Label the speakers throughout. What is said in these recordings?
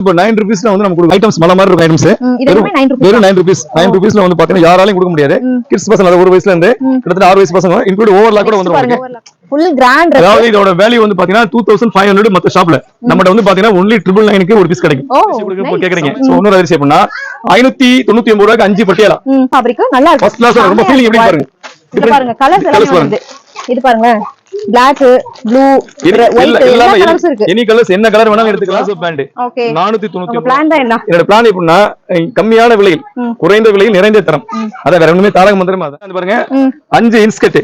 Speaker 1: இப்போ 9 rupees வந்து நமக்கு ஐட்டம்ஸ் மலை மாதிரி இருக்கும் ஐட்டம்ஸ் வெறும் 9 rupees 9 rupeesல வந்து பாத்தீங்கன்னா யாராலையும் கொடுக்க முடியாது. கிட்ஸ் பசங்க ஒரு வயசுல இருந்து கிட்டத்தட்ட 6 வயசு பசங்க இன்க்ளூட் ஓவர்லாக் கூட வந்துரும்.
Speaker 2: Full grand.
Speaker 1: அதாவது இதோட வேல்யூ வந்து பாத்தீங்கன்னா 2500 மத்த ஷாப்ல நம்மட்ட வந்து பாத்தீங்கன்னா only 999 க்கு ஒரு பீஸ் கிடைக்கும். கேக்குறீங்க சோ இன்னொரு அதிர்ச்சி எப்படின்னா 599 ரூபாய்க்கு 5 பட்டியலா
Speaker 2: ஃபேப்ரிக் நல்லா இருக்கு.
Speaker 1: ஃபர்ஸ்ட் கிளாஸ் ரொம்ப ஃபீலிங் எப்படி பாருங்க.
Speaker 2: இது பாருங்க கலர்ஸ் எல்லாம் வருது. இது பாருங்க Black, blue, white எல்லா கலர்ஸ் இருக்கு.
Speaker 1: எனி கலர்ஸ் என்ன கலர் வேணாலும் எடுத்துக்கலாம். So pant 499.
Speaker 2: பிளான் தான் என்ன?
Speaker 1: என்னோட பிளான் எப்படின்னா கம்மியான விலையில் குறைந்த விலையில் நிறைந்த தரம். அத வேற ஒண்ணுமே தாரக மந்திரமா அத பாருங்க 5 இன்ஸ்கட்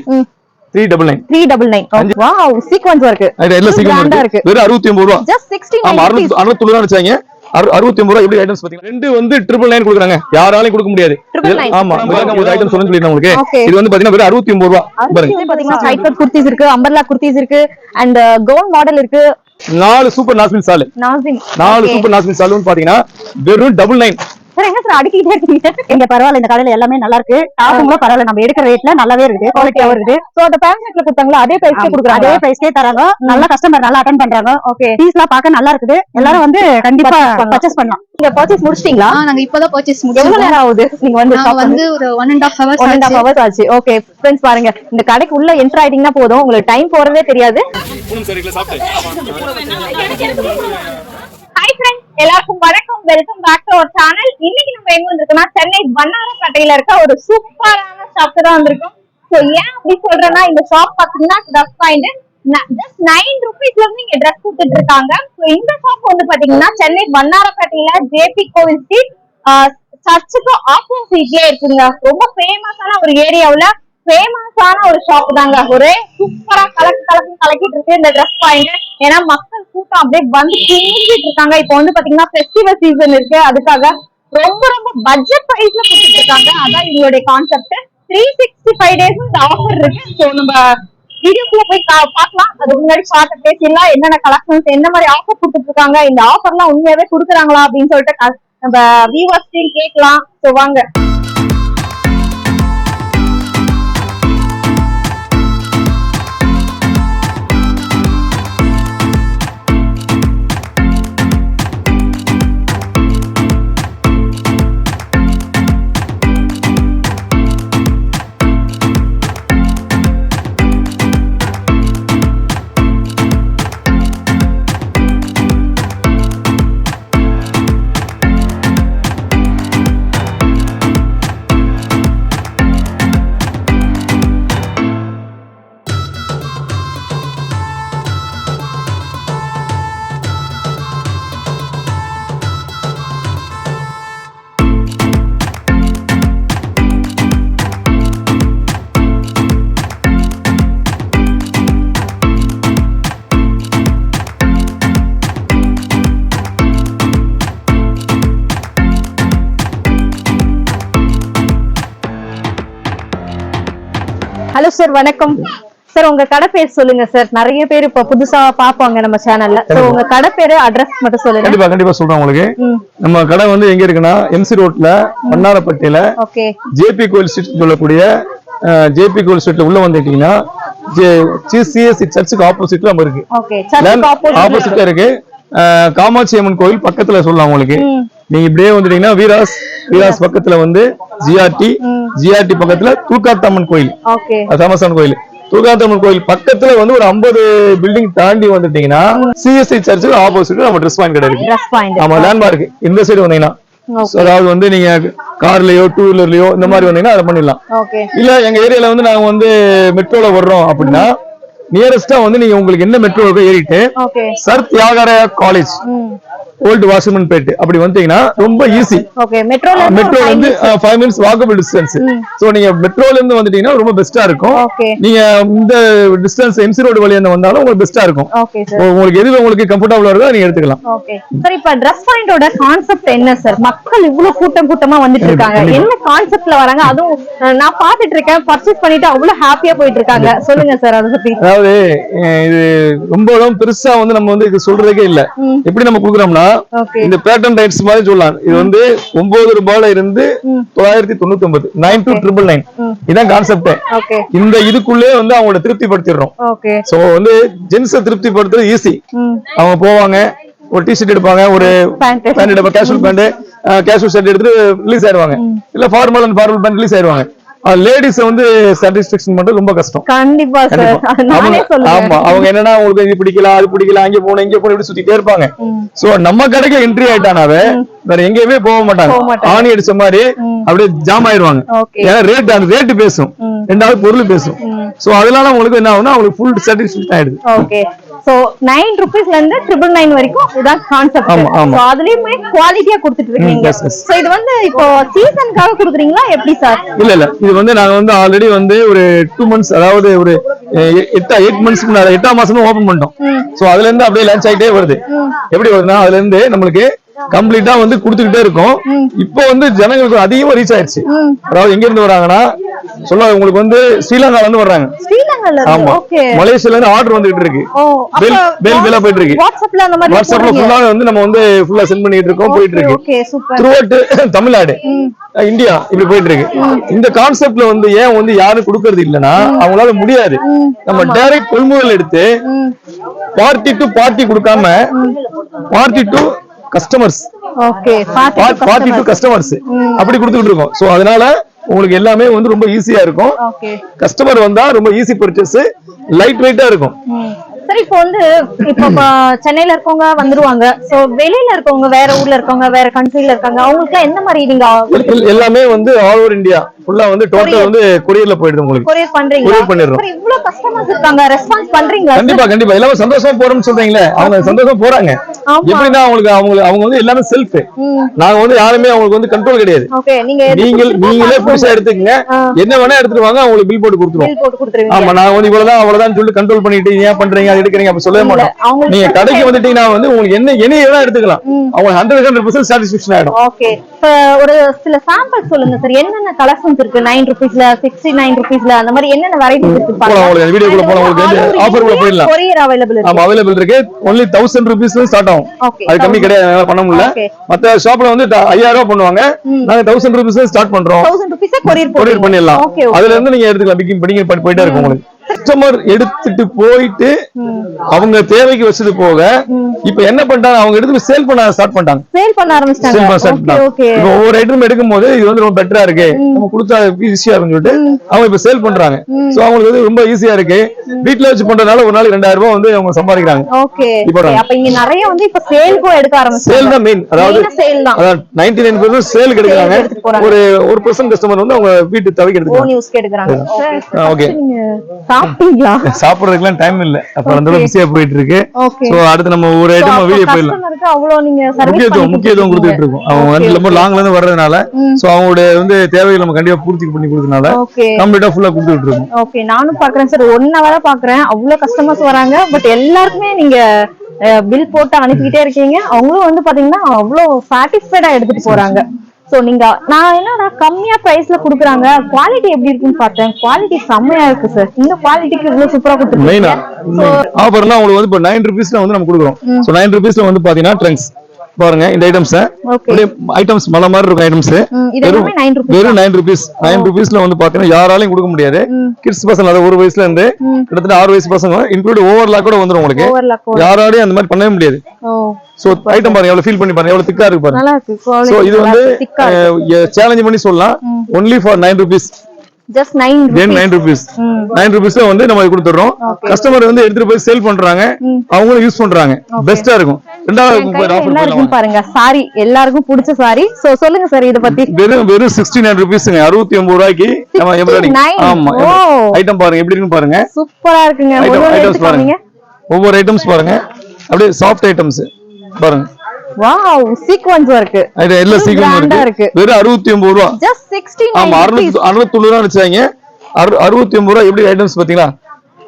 Speaker 1: 399. Wow sequence work. இல்ல சீக்வென்ஸ் இருக்கு. வெறும் 69 ரூபாய்.
Speaker 2: just 69.
Speaker 1: ஆமா 69 ரூபாய் வெச்சாங்க. 69 ரூபாய் எப்படி ஐட்டம்ஸ் பாத்தீங்க. ரெண்டு வந்து 999 கொடுக்குறாங்க. யாராலையும் கொடுக்க முடியாது. ஆமா மிளகாய் ஒரு ஐட்டம் சொல்லுங்க சொல்லிட்டேன் உங்களுக்கு. இது வந்து பாத்தீங்கன்னா வெறும் 69 ரூபாய். பாருங்க
Speaker 2: இது பாத்தீங்கன்னா சைட் கட் குர்தீஸ் இருக்கு, அம்பர்லா குர்தீஸ் இருக்கு and gown மாடல் இருக்கு.
Speaker 1: 4 சூப்பர் நாஸ்மின் சால். 4 சூப்பர் நாஸ்மின் சால்னு பாத்தீங்கன்னா வெறும் 99.
Speaker 2: சார் என்ன சார் அடிக்கிட்டே இருக்கீங்க? எங்க பரவாயில்ல இந்த கடையில எல்லாமே நல்லா இருக்கு. டாப்பும் கூட பரவாயில்ல நம்ம எடுக்கிற ரேட்ல நல்லாவே இருக்கு, குவாலிட்டியாவும் இருக்கு. சோ அந்த பேம்ப்ளெட்ல கொடுத்தாங்களா அதே பிரைஸ்க்கே கொடுக்குறாங்க. அதே பிரைஸ்க்கே தராங்க. நல்ல கஸ்டமர் நல்லா அட்டெண்ட் பண்றாங்க. ஓகே பீஸ்லாம் பார்க்க நல்லா இருக்குது. எல்லாரும் வந்து கண்டிப்பா பர்ச்சேஸ் பண்ணலாம். நீங்க பர்ச்சேஸ் முடிச்சிட்டீங்களா?
Speaker 3: நாங்க இப்போதான் பர்ச்சேஸ் முடிச்சோம்.
Speaker 2: எவ்வளவு நேரம் ஆகுது நீங்க வந்து
Speaker 3: நான் வந்து ஒரு 1.5 hours
Speaker 2: ஆச்சு. ஓகே फ्रेंड्स பாருங்க இந்த கடைக்கு உள்ள என்டர் ஆயிட்டீங்கன்னா போதும் உங்களுக்கு டைம் போறதே தெரியாது. ஹாய் फ्रेंड्स எல்லாருக்கும் வணக்கம். Welcome back to our channel. இன்னைக்கு நம்ம எங்க வந்திருக்கோம்னா சென்னை வண்ணாரப்பேட்டையில இருக்க ஒரு சூப்பரான ஷாப் தான் வந்திருக்கோம். சோ ஏன் அப்படி சொல்றேன்னா இந்த ஷாப் பாத்தீங்கன்னா Dress Point just 9 rupeesல இருந்து இங்க Dress கொடுத்துட்டு இருக்காங்க. சோ இந்த ஷாப் வந்து பாத்தீங்கன்னா சென்னை வண்ணாரப்பேட்டையில ஜேபி கோவில் ஸ்ட்ரீட் சர்ச்சுக்கு ஆப்போசிட்லயே இருக்குங்க. ரொம்ப ஃபேமஸான ஒரு ஏரியாவுல ஃபேமஸான ஒரு ஷாப் தாங்க. ஒரே சூப்பரா கலக்கிட்டு இருக்கு இந்த Dress Point. ஏன்னா மக்கள் கூட்டம் அப்படியே வந்து கிழிஞ்சிட்டு இருக்காங்க. இப்போ வந்து பாத்தீங்கன்னா ஃபெஸ்டிவல் சீசன் இருக்கு, அதுக்காக ரொம்ப ரொம்ப பட்ஜெட் பிரைஸ்ல கொடுத்துட்டு இருக்காங்க. அதான் இவங்களுடைய கான்செப்ட். 365 days இந்த ஆஃபர் இருக்கு. சோ நம்ம வீடியோக்குள்ள போய் பார்க்கலாம். அதுக்கு முன்னாடி ஷார்ட் பேசிடலாம் என்னென்ன கலெக்ஷன்ஸ் என்ன மாதிரி ஆஃபர் கொடுத்துட்டு இருக்காங்க, இந்த ஆஃபர்லாம் உண்மையாவே கொடுக்குறாங்களா அப்படின்னு சொல்லிட்டு நம்ம வியூவர்ஸ்டையும் கேட்கலாம். சோ வாங்க. ஹலோ சார் வணக்கம் சார். உங்க கடை பேர் சொல்லுங்க சார். நிறைய பேர் இப்ப புதுசா பாப்பாங்க நம்ம சேனல்ல. சோ உங்க கடை பேரு அட்ரஸ் மட்டும் சொல்லுங்க.
Speaker 1: கண்டிப்பா சொல்றேன் உங்களுக்கு. நம்ம கடை வந்து எங்க இருக்குன்னா எம்சி ரோட்ல வண்ணாரப்பேட்டையில ஜேபி கோவில் ஸ்ட்ரீட் சொல்லக்கூடிய ஜேபி கோவில் ஸ்ட்ரீட்ல உள்ள வந்துட்டீங்கன்னா சிஎஸ்சி சர்ச்சுக்கு ஆப்போசிட்ல நம்ம இருக்கு. ஆப்போசிட்ல இருக்கு. காமாட்சி அம்மன் கோயில் பக்கத்துல சொல்லலாம் உங்களுக்கு. நீங்க இப்படியே வந்துட்டீங்கன்னா வீராஸ் பக்கத்துல வந்து ஜிஆர்டி பக்கத்துல தூக்காத்தம்மன் கோயில் ஃபேமஸான கோயில். தூக்காத்தம்மன் கோயில் பக்கத்துல வந்து ஒரு 50 பில்டிங் தாண்டி வந்துட்டீங்கன்னா சிஎஸ்சி சர்ச்சுக்கு ஆப்போசிட்ல நம்ம Dress Point கடை இருக்கு. ஆமா லேண்ட்மார்க் இந்த சைடு வந்தீங்கன்னா அதாவது வந்து நீங்க கார்லயோ டூ வீலர்லயோ இந்த மாதிரி வந்தீங்கன்னா அதை பண்ணிடலாம். இல்ல எங்க ஏரியால வந்து நாங்க வந்து மெட்ரோல வர்றோம் அப்படின்னா நியரஸ்டா வந்து நீங்க உங்களுக்கு என்ன மெட்ரோ ஏறிட்டு Sir Thyagaraya college old Washermanpet அப்படி வந்தீங்கன்னா ரொம்ப ஈஸி. மெட்ரோ வந்து 5 minutes வாக்கபிள் டிஸ்டன்ஸ். சோ நீங்க மெட்ரோல இருந்து வந்துட்டீங்கன்னா ரொம்ப பெஸ்டா இருக்கும். நீங்க இந்த டிஸ்டன்ஸ் எம்சி ரோடு வழியா வந்தாலும் உங்களுக்கு பெஸ்டா இருக்கும். உங்களுக்கு எது உங்களுக்கு கம்ஃபர்டபுளா இருக்கோ நீங்க எடுத்துக்கலாம்.
Speaker 2: சார் இப்ப Dress Point-ஓட கான்செப்ட் என்ன சார்? மக்கள் இவ்வளவு கூட்டமா வந்துட்டு இருக்காங்க, என்ன கான்செப்ட்ல வராங்க? அதுவும் நான் பாத்துட்டு இருக்கேன், பர்ச்சேஸ் பண்ணிட்டு அவ்வளவு ஹாப்பியா போயிட்டு இருக்காங்க. சொல்லுங்க சார் அதை பத்தி.
Speaker 1: அதாவது இது ரொம்ப பெருசா வந்து நம்ம வந்து இது சொல்றதுக்கே இல்ல. எப்படி நம்ம குடுக்குறோம்னா இந்த பேட்டர்ன் ரைட்ஸ் மாதிரி சொல்லலாம். இது வந்து 9 ரூபாயில இருந்து 999 9299 இதான் கான்செப்ட். இந்த இதுக்குள்ளே வந்து அவங்கள திருப்திப்படுத்திடுறோம். சோ வந்து ஜென்ஸை திருப்திப்படுத்துறது ஈஸி. அவங்க போவாங்க ஒரு டிஷர்ட் எடுப்பாங்க, ஒரு பேண்ட் எடுப்பாங்க, கேஷுவல் பேண்ட், கேஷுவல் ஷர்ட் எடுத்துட்டு ரிலீஸ் ஆயிடுவாங்க. இல்ல formal and formal pant release ஆயிடுவாங்க. லேடிஸ் வந்து சாட்டிஸ்ஃபேக்ஷன் பண்றது ரொம்ப கஷ்டம்.
Speaker 2: கண்டிப்பா சார்.
Speaker 1: ஆமா, அவங்க என்னன்னா உங்களுக்கு இது பிடிக்கல, அது பிடிக்கல, அங்க போன இங்க போன இப்படி சுத்திட்டே இருப்பாங்க. சோ நம்ம கடைக்கு என்ட்ரி ஆயிட்டானாவே வேற எங்கேயுமே போக மாட்டாங்க. ஆணி அடிச்ச மாதிரி அப்படியே ஜாம் ஆயிடுவாங்க. ஏன்னா அந்த ரேட் பேசும், ரெண்டாவது பொருள் பேசும். சோ அதனால உங்களுக்கு என்ன ஆகும்னா அவங்களுக்கு ஃபுல் சாட்டிஸ்ஃபேக்ஷன் ஆயிடுது.
Speaker 2: ஓகே. சோ 9 rupeesல இருந்து 999 வரைக்கும் இதான் கான்செப்ட். சோ அதுலயுமே குவாலிட்டியா கொடுத்துட்டு இருக்கீங்க. சோ இது வந்து இப்போ சீசனுக்காக கொடுக்குறீங்களா எப்படி சார்?
Speaker 1: இல்ல இது வந்து நாங்க வந்து ஆல்ரெடி வந்து ஒரு 2 months, அதாவது ஒரு 8 months முன்னாடி 8ஆம் மாசம் ஓபன் பண்ணிட்டோம். சோ அதுல இருந்து அப்படியே லான்ச் ஆயிட்டே வருது. எப்படி வருதுன்னா அதுல இருந்து நம்மளுக்கு கம்ப்ளீட்டா வந்து குடுத்துக்கிட்டே இருக்கும். இப்போ வந்து ஜனங்களுக்கு அதிகமா ரீச் ஆயிருச்சு. அதாவது எங்க இருந்து வராங்கன்னா சொல்ல உங்களுக்கு வந்து ஸ்ரீலங்கால இருந்து வர்றாங்க. ஆமா, மலேசியால இருந்து ஆர்டர் வந்துட்டு இருக்கு. பேல் போயிட்டு இருக்கு. வாட்ஸ்அப்ல ஃபுல்லா வந்து நம்ம வந்து ஃபுல்லா சென்ட் பண்ணிட்டு இருக்கோம், போயிட்டு இருக்கு. த்ரூ அவுட் தமிழ்நாடு, இந்தியா இப்படி போயிட்டு இருக்கு. இந்த கான்செப்ட்ல வந்து ஏன் வந்து யாரும் கொடுக்கறது இல்லைன்னா அவங்களால முடியாது. நம்ம டைரக்ட் கொள்முதல் எடுத்து பார்ட்டி டு பார்ட்டி கொடுக்காம party to customers, party to customers அப்படி கொடுத்துட்டு இருக்கோம். சோ அதனால உங்களுக்கு எல்லாமே வந்து ரொம்ப ஈஸியா இருக்கும். கஸ்டமர் வந்தா ரொம்ப ஈஸி பர்ச்சேஸ், லைட் வெயிட்டா இருக்கும்.
Speaker 2: சரி, இப்போ வந்து இப்போ சென்னையில இருக்கவங்க வந்துருவாங்க. சோ வெளியில இருக்கவங்க, வேற ஊர்ல இருக்கவங்க, வேற கண்ட்ரில இருக்காங்க, அவங்களுக்கு என்ன மாதிரி நீங்க
Speaker 1: எல்லாமே வந்து ஆல் ஓவர் இந்தியா ஃபுல்லா வந்து டோட்டல் வந்து கொரியர்ல போயிடுது. உங்களுக்கு
Speaker 2: கொரியர் பண்றீங்க? கொரியர் பண்ணிரோம். இவ்ளோ கஸ்டமர்ஸ் இருக்காங்க, ரெஸ்பான்ஸ் பண்றீங்களா?
Speaker 1: கண்டிப்பா எல்லாரும் சந்தோஷமா போறோம்னு சொல்றீங்களே, அவங்க சந்தோஷமா போறாங்க. எப்படின்னா அவங்க வந்து எல்லாமே செல்ஃப். நாங்க வந்து யாருமே அவங்களுக்கு வந்து கண்ட்ரோல் கிடையாது. நீங்களே புதுசா எடுத்துக்கங்க, என்ன வேணா எடுத்துட்டு வாங்க, அவங்களுக்கு பில் போட்டு கொடுத்துருவோம். ஆமா, நான் வந்து இவ்வளவுதான் அவ்வளவுதான் சொல்லி கண்ட்ரோல் பண்ணிட்டு ஏன் பண்றீங்க அது எடுக்கிறீங்க அப்படி சொல்லவே மாட்டோம். நீங்க கடைக்கு வந்துட்டீங்கன்னா வந்து உங்களுக்கு என்ன வேணா எடுத்துக்கலாம். அவங்க 100% சாட்டிஸ்ஃபேக்ஷன் ஆயிடும்.
Speaker 2: ஓகே, ஒரு சில சாம்பிள் சொல்லுங்க சார். என்னென்ன கலெக்ஷன்ஸ் இருக்கு 9 rupeesல, 69 rupeesல, அந்த மாதிரி என்னென்ன வெரைட்டிஸ் இருக்கு பாருங்க.
Speaker 1: உங்களுக்கு வீடியோக்குள்ள போலாம், உங்களுக்கு ஆஃபர் கூட போயிடலாம்.
Speaker 2: கொரியர் அவேலபிள் இருக்கு.
Speaker 1: ஆமா, அவேலபிள் இருக்கு. only 1000 rupeesல ஸ்டார்ட் ஆகும். அது கம்மி கிடையாது, பண்ண முடியல. மத்த ஷாப்ல வந்து 5000 ரூபாய் பண்ணுவாங்க, நாங்க 1000 rupeesல ஸ்டார்ட் பண்றோம்.
Speaker 2: 1000 rupees கொரியர்
Speaker 1: பண்ணிடலாம். அதுல இருந்து நீங்க எடுத்துக்கலாம், பிக்கிங் பண்ணி போயிட்டே இருக்கும். உங்களுக்கு கஸ்டமர் எடுத்துட்டு போயிட்டு அவங்க தேவைக்கு வச்சது போக இப்ப என்ன பண்ணிட்டாங்க, அவங்க எடுத்து சேல் பண்ண ஸ்டார்ட் பண்ணிட்டாங்க.
Speaker 2: சேல் பண்ண ஆரம்பிச்சிட்டாங்க.
Speaker 1: இப்போ ஒவ்வொரு ஐட்டம் எடுக்கும் போது இது வந்து ரொம்ப பெட்டரா இருக்கு, நம்ம கொடுத்தா ஈஸியா இருக்குன்னு சொல்லிட்டு அவங்க இப்ப சேல் பண்றாங்க. சோ அவங்களுக்கு வந்து ரொம்ப ஈஸியா இருக்கு. வீட்ல வச்சு பண்றதுனால ஒரு நாளைக்கு 2000 ரூபாய் வந்து அவங்க சம்பாதிக்கிறாங்க.
Speaker 2: ஓகே, அப்ப இங்க நிறைய வந்து இப்ப சேல்கோ எடுக்க ஆரம்பிச்சாங்க.
Speaker 1: சேல் தான் மெயின். அதாவது 99% சேல் எடுக்கறாங்க. ஒரு 1% கஸ்டமர் வந்து அவங்க வீட்டு தேவைக்கு எடுத்துக்கிறாங்க. ஓன் யூஸ்க்கு எடுக்கறாங்க. ஓகே,
Speaker 2: சாப்பிட்டீங்களா?
Speaker 1: சாப்பிடுறதுக்குலாம் டைம் இல்ல, அப்ப அந்த பிஸியா போயிட்டு இருக்கு. சோ அடுத்து நம்ம ஒரு ஐட்டம் வீடியோ போயிடலாம்.
Speaker 2: கஸ்டமருக்கு அவ்வளவு நீங்க
Speaker 1: முக்கியத்துவம் கொடுத்துட்டு இருக்கோம். அவங்க வந்து ரொம்ப லாங்ல இருந்து வர்றதுனால சோ அவங்களோட வந்து தேவைகளை நம்ம கண்டிப்பா பூர்த்தி பண்ணி கொடுக்கறதுனால கம்ப்ளீட்டா ஃபுல்லா கொடுத்துட்டு இருக்கோம்.
Speaker 2: ஓகே, நானும் பாக்குறேன் சார். 1 hour பாக்குறேன், அவ்வளவு கஸ்டமர்ஸ் வராங்க. பட் எல்லாருக்குமே நீங்க பில் போட்டு அனுப்பிக்கிட்டே இருக்கீங்க. அவங்களும் வந்து பாத்தீங்கன்னா அவ்வளவு சாட்டிஸ்ஃபைடா எடுத்துட்டு போறாங்க. சோ நீங்க நான் என்னன்னா கம்மியா பிரைஸ்ல குடுக்குறாங்க, குவாலிட்டி எப்படி இருக்குன்னு பார்த்தேன். குவாலிட்டி செம்மையா இருக்கு சார். இந்த குவாலிட்டிக்கு இவ்வளவு சூப்பரா கொடுத்துருக்கீங்க.
Speaker 1: ஆஃபர்னா உங்களுக்கு வந்து இப்ப 9 rupeesல வந்து நம்ம கொடுக்குறோம். சோ 9 rupeesல வந்து பாத்தீங்கன்னா ட்ரங்க்ஸ் பாருங்க, இந்த ஐட்டம்ஸ் மலை மாதிரி இருக்கும். ஐட்டம்ஸ் வெறும் 9 rupees. 9 rupeesல வந்து பாத்தீங்கன்னா யாராலையும் கொடுக்க முடியாது. கிட்ஸ் பசங்க அதாவது 1 வயசுல இருந்து கிட்டத்தட்ட 6 வயசு பசங்க இன்க்ளூட் ஓவர்லாக் கூட வந்துரும். உங்களுக்கு யாராலையும் அந்த மாதிரி பண்ணவே முடியாது. சோ ஐட்டம் பாருங்க, எவ்வளவு ஃபீல் பண்ணி பாருங்க, எவ்வளவு திக்கா இருக்கு பாருங்க. சோ இது வந்து சேலஞ்ச் பண்ணி சொல்லலாம். only for 9 rupees.
Speaker 2: just 9
Speaker 1: rupees. 9 rupeesல வந்து நம்ம கொடுத்துறோம். கஸ்டமர் வந்து எடுத்துட்டு போய் சேல் பண்றாங்க, அவங்களும் யூஸ் பண்றாங்க. பெஸ்டா இருக்கும். ரெண்டாவது ஆஃபர்
Speaker 2: பாருங்க, சாரி எல்லாருக்கும் பிடிச்ச சாரி. சோ சொல்லுங்க சார் இத பத்தி.
Speaker 1: வெறும் 69 rupeesங்க, 69 ரூபாய்க்கு நம்ம எம்ப்ராய்டிங். ஆமா, ஐட்டம் பாருங்க எப்படி இருக்குன்னு பாருங்க.
Speaker 2: சூப்பரா இருக்குங்க.
Speaker 1: ஒவ்வொரு ஐட்டம்ஸ் பாருங்க, அப்படியே சாஃப்ட் ஐட்டம்ஸ் பாருங்க.
Speaker 2: Wow, sequence work.
Speaker 1: இது எல்லா சீக்வென்ஸ் இருக்கு. வெறும் 69 ரூபாய்.
Speaker 2: just 69.
Speaker 1: ஆமா, 669 ரூபாய் வெச்சாங்க. 69 ரூபாய் எப்படி ஐட்டம்ஸ் பாத்தீங்களா?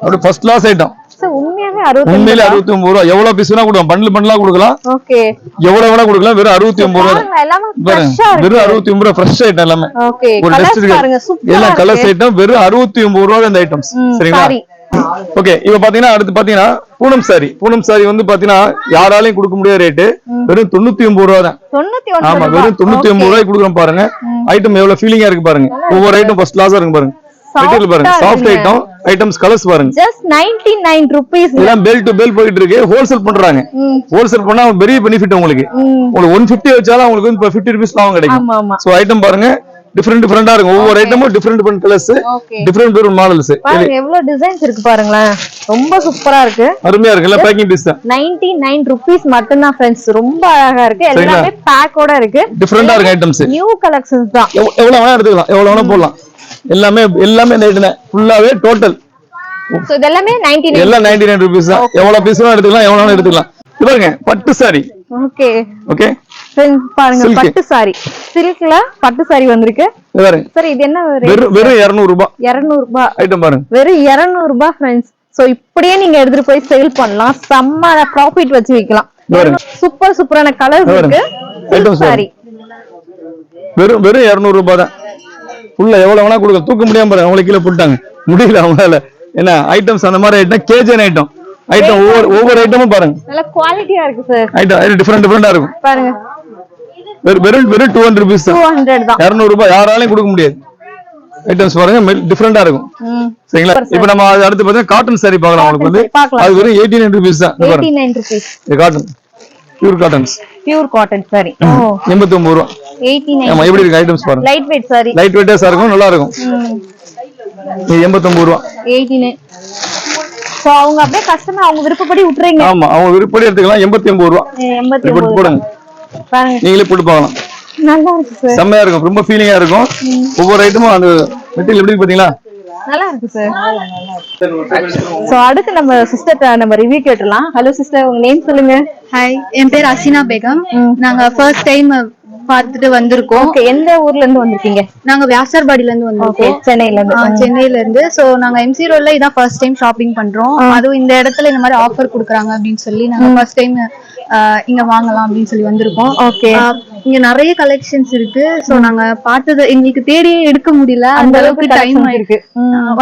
Speaker 1: அப்படியே ஃபர்ஸ்ட் கிளாஸ் ஐட்டம்.
Speaker 2: சார் உண்மையாவே 69
Speaker 1: உண்மையிலே 69 ரூபாய். எவ்வளவு பீஸ் வேணா கொடுக்கலாம், பண்டலா கொடுக்கலாம். ஓகே, எவ்வளவு வேணா கொடுக்கலாம். வெறும் 69 ரூபாய். வெறும் 69 ரூபாய் ஃப்ரெஷ் ஐட்டம் எல்லாமே.
Speaker 2: ஓகே,
Speaker 1: ஒரு டெஸ்ட்
Speaker 2: பாருங்க, சூப்பரா
Speaker 1: எல்லா கலர்ஸ் ஐட்டம் வெறும் 69 ரூபாய் அந்த ஐட்டம்ஸ். சரிங்களா? ஓகே, இப்ப பாத்தீங்கன்னா அடுத்து பாத்தீங்கன்னா பூனம் சாரி வந்து பாத்தீங்கன்னா யாராலையும் கொடுக்க முடியாத ரேட்டு வெறும் 99 ரூபாய் தான். ஆமா, வெறும் 99 ரூபாய் கொடுக்குறோம் பாருங்க. ஐட்டம் எவ்வளவு ஃபீலிங்கா இருக்கு பாருங்க. ஒவ்வொரு ஐட்டம் ஃபர்ஸ்ட் கிளாஸா இருக்கு பாருங்க. மெட்டீரியல் பாருங்க சாஃப்ட் ஐட்டம்ஸ் கலர்ஸ் பாருங்க
Speaker 2: just 99 rupees
Speaker 1: எல்லாம் பெல் டு பெல் போயிட்டு இருக்கு ஹோல்சேல் பண்றாங்க ஹோல்சேல் பண்ணா பெரிய பெனிஃபிட் உங்களுக்கு 150 வச்சாலும் உங்களுக்கு இப்ப 50 rupees லாபம் கிடைக்கும்
Speaker 2: ஆமா ஆமா
Speaker 1: சோ ஐட்டம் பாருங்க டிஃபரெண்டா இருக்கும் ஒவ்வொரு ஐட்டமும் டிஃபரெண்ட் கலர்ஸ் டிஃபரெண்ட் மாடல்ஸ்
Speaker 2: பாருங்க எவ்வளவு டிசைன்ஸ் இருக்கு பாருங்களேன் ரொம்ப சூப்பரா இருக்கு
Speaker 1: அருமையா இருக்கு எல்லாம் பேக்கிங் பீஸ் தான்
Speaker 2: 99 rupees மட்டும் தான் फ्रेंड्स ரொம்ப அழகா இருக்கு எல்லாமே பேக்கோட இருக்கு
Speaker 1: டிஃபரெண்டா இருக்கு ஐட்டம்ஸ்
Speaker 2: நியூ கலெக்ஷன்ஸ் தான்
Speaker 1: எவ்வளவு வேணா எடுத்துக்கலாம் எவ்வளவு வேணா போடலாம் எல்லாமே இந்த ஐட்டம் ஃபுல்லாவே டோட்டல்
Speaker 2: சோ இதெல்லாம் 99
Speaker 1: எல்லாம் 99 ரூபீஸ் தான் எவ்வளவு பீஸ் வேணா எடுத்துக்கலாம் எவ்வளவு வேணா எடுத்துக்கலாம் இது பாருங்க பட்டு சாரி
Speaker 2: ஓகே
Speaker 1: ஓகே
Speaker 2: फ्रेंड्स பாருங்க பட்டு சாரி சில்க்ல பட்டு சாரி வந்திருக்கு
Speaker 1: இது பாருங்க
Speaker 2: சார் இது என்ன
Speaker 1: வெறும் 200 ரூபாய்
Speaker 2: 200 ரூபாய்
Speaker 1: ஐட்டம் பாருங்க
Speaker 2: வெறும் 200 ரூபாய் फ्रेंड्स சோ இப்படியே நீங்க எடுத்துட்டு போய் சேல் பண்ணலாம் செம்ம ப்ராஃபிட் வச்சு விக்கலாம் சூப்பரான கலர்ஸ் இருக்கு
Speaker 1: ஐட்டம் சாரி வெறும் 200 ரூபாய் தான் உள்ள எவ்வளவு வேணா கொடுக்க தூக்க முடியாம பாருங்க அவங்களுக்கு கீழே போட்டாங்க முடியல அவங்களால என்ன ஐட்டம்ஸ் அந்த மாதிரி ஐட்டம் கேஜன் ஐட்டம் ஒவ்வொரு ஐட்டமும் பாருங்க
Speaker 2: நல்ல குவாலிட்டியா இருக்கு சார்
Speaker 1: ஐட்டம் டிஃபரெண்டா இருக்கும்
Speaker 2: பாருங்க
Speaker 1: வெறும் 200 ரூபீஸ் தான்
Speaker 2: 200 தான்
Speaker 1: 200 ரூபாய் யாராலையும் கொடுக்க முடியாது ஐட்டம்ஸ் பாருங்க டிஃபரெண்டா இருக்கும் சரிங்களா இப்போ நம்ம அடுத்து பார்த்தா காட்டன் சாரி பார்க்கலாம் உங்களுக்கு வந்து அது வெறும் 89 ரூபீஸ் தான்
Speaker 2: 89 rupees
Speaker 1: cotton pure
Speaker 2: cotton sorry
Speaker 1: 89 ரூபாய்
Speaker 2: 89
Speaker 1: ஆமா எப்படி இருக்கு ஐட்டம்ஸ் பாருங்க
Speaker 2: லைட் வெயிட் சாரி
Speaker 1: லைட் வெயிட்டா இருக்கும் நல்லா இருக்கும் 89 ரூபாய்
Speaker 2: 89 சோ அவங்க அப்படியே கஸ்டமர் அவங்க விருப்பப்படி விட்டுறீங்க
Speaker 1: ஆமா அவங்க விருப்பப்படி எடுத்துக்கலாம் 89 ரூபாய்
Speaker 2: 89
Speaker 1: போடுங்க
Speaker 2: பாருங்க
Speaker 1: நீங்களே போட்டு பார்க்கலாம்
Speaker 2: நல்லா இருக்கு சார்
Speaker 1: செம்மையா இருக்கும் ரொம்ப ஃபீலிங்கா இருக்கும் ஒவ்வொரு ஐட்டமும் அந்த மெட்டீரியல் எப்படி பாத்தீங்களா
Speaker 2: நல்லா இருக்கு சார் சோ அடுத்து நம்ம சிஸ்டர் நம்ம ரிவ்யூ கேட்டலாம் ஹலோ சிஸ்டர் உங்க நேம் சொல்லுங்க
Speaker 3: ஹாய் என் பேர் அசினா பேகம் நாங்க ஃபர்ஸ்ட் டைம் பார்த்துட்டு வந்திருக்கோம்
Speaker 2: ஓகே எந்த ஊர்ல இருந்து வந்திருக்கீங்க
Speaker 3: நாங்க வியாசார்பாடியில இருந்து வந்திருக்கோம் சென்னையில இருந்து சோ நாங்க எம்சி ரோட்ல இதான் ஃபர்ஸ்ட் டைம் ஷாப்பிங் பண்றோம் அதுவும் இந்த இடத்துல இந்த மாதிரி ஆஃபர் கொடுக்குறாங்க அப்படின்னு சொல்லி நாங்க ஃபர்ஸ்ட் டைம் இங்க வாங்கலாம் அப்படின்னு சொல்லி வந்திருக்கோம்
Speaker 2: ஓகே
Speaker 3: இங்க நிறைய கலெக்ஷன்ஸ் இருக்கு சோ நாங்க பார்த்தது எங்களுக்கு தேடியே எடுக்க முடியல அந்த அளவுக்கு டைம் ஆயிருக்கு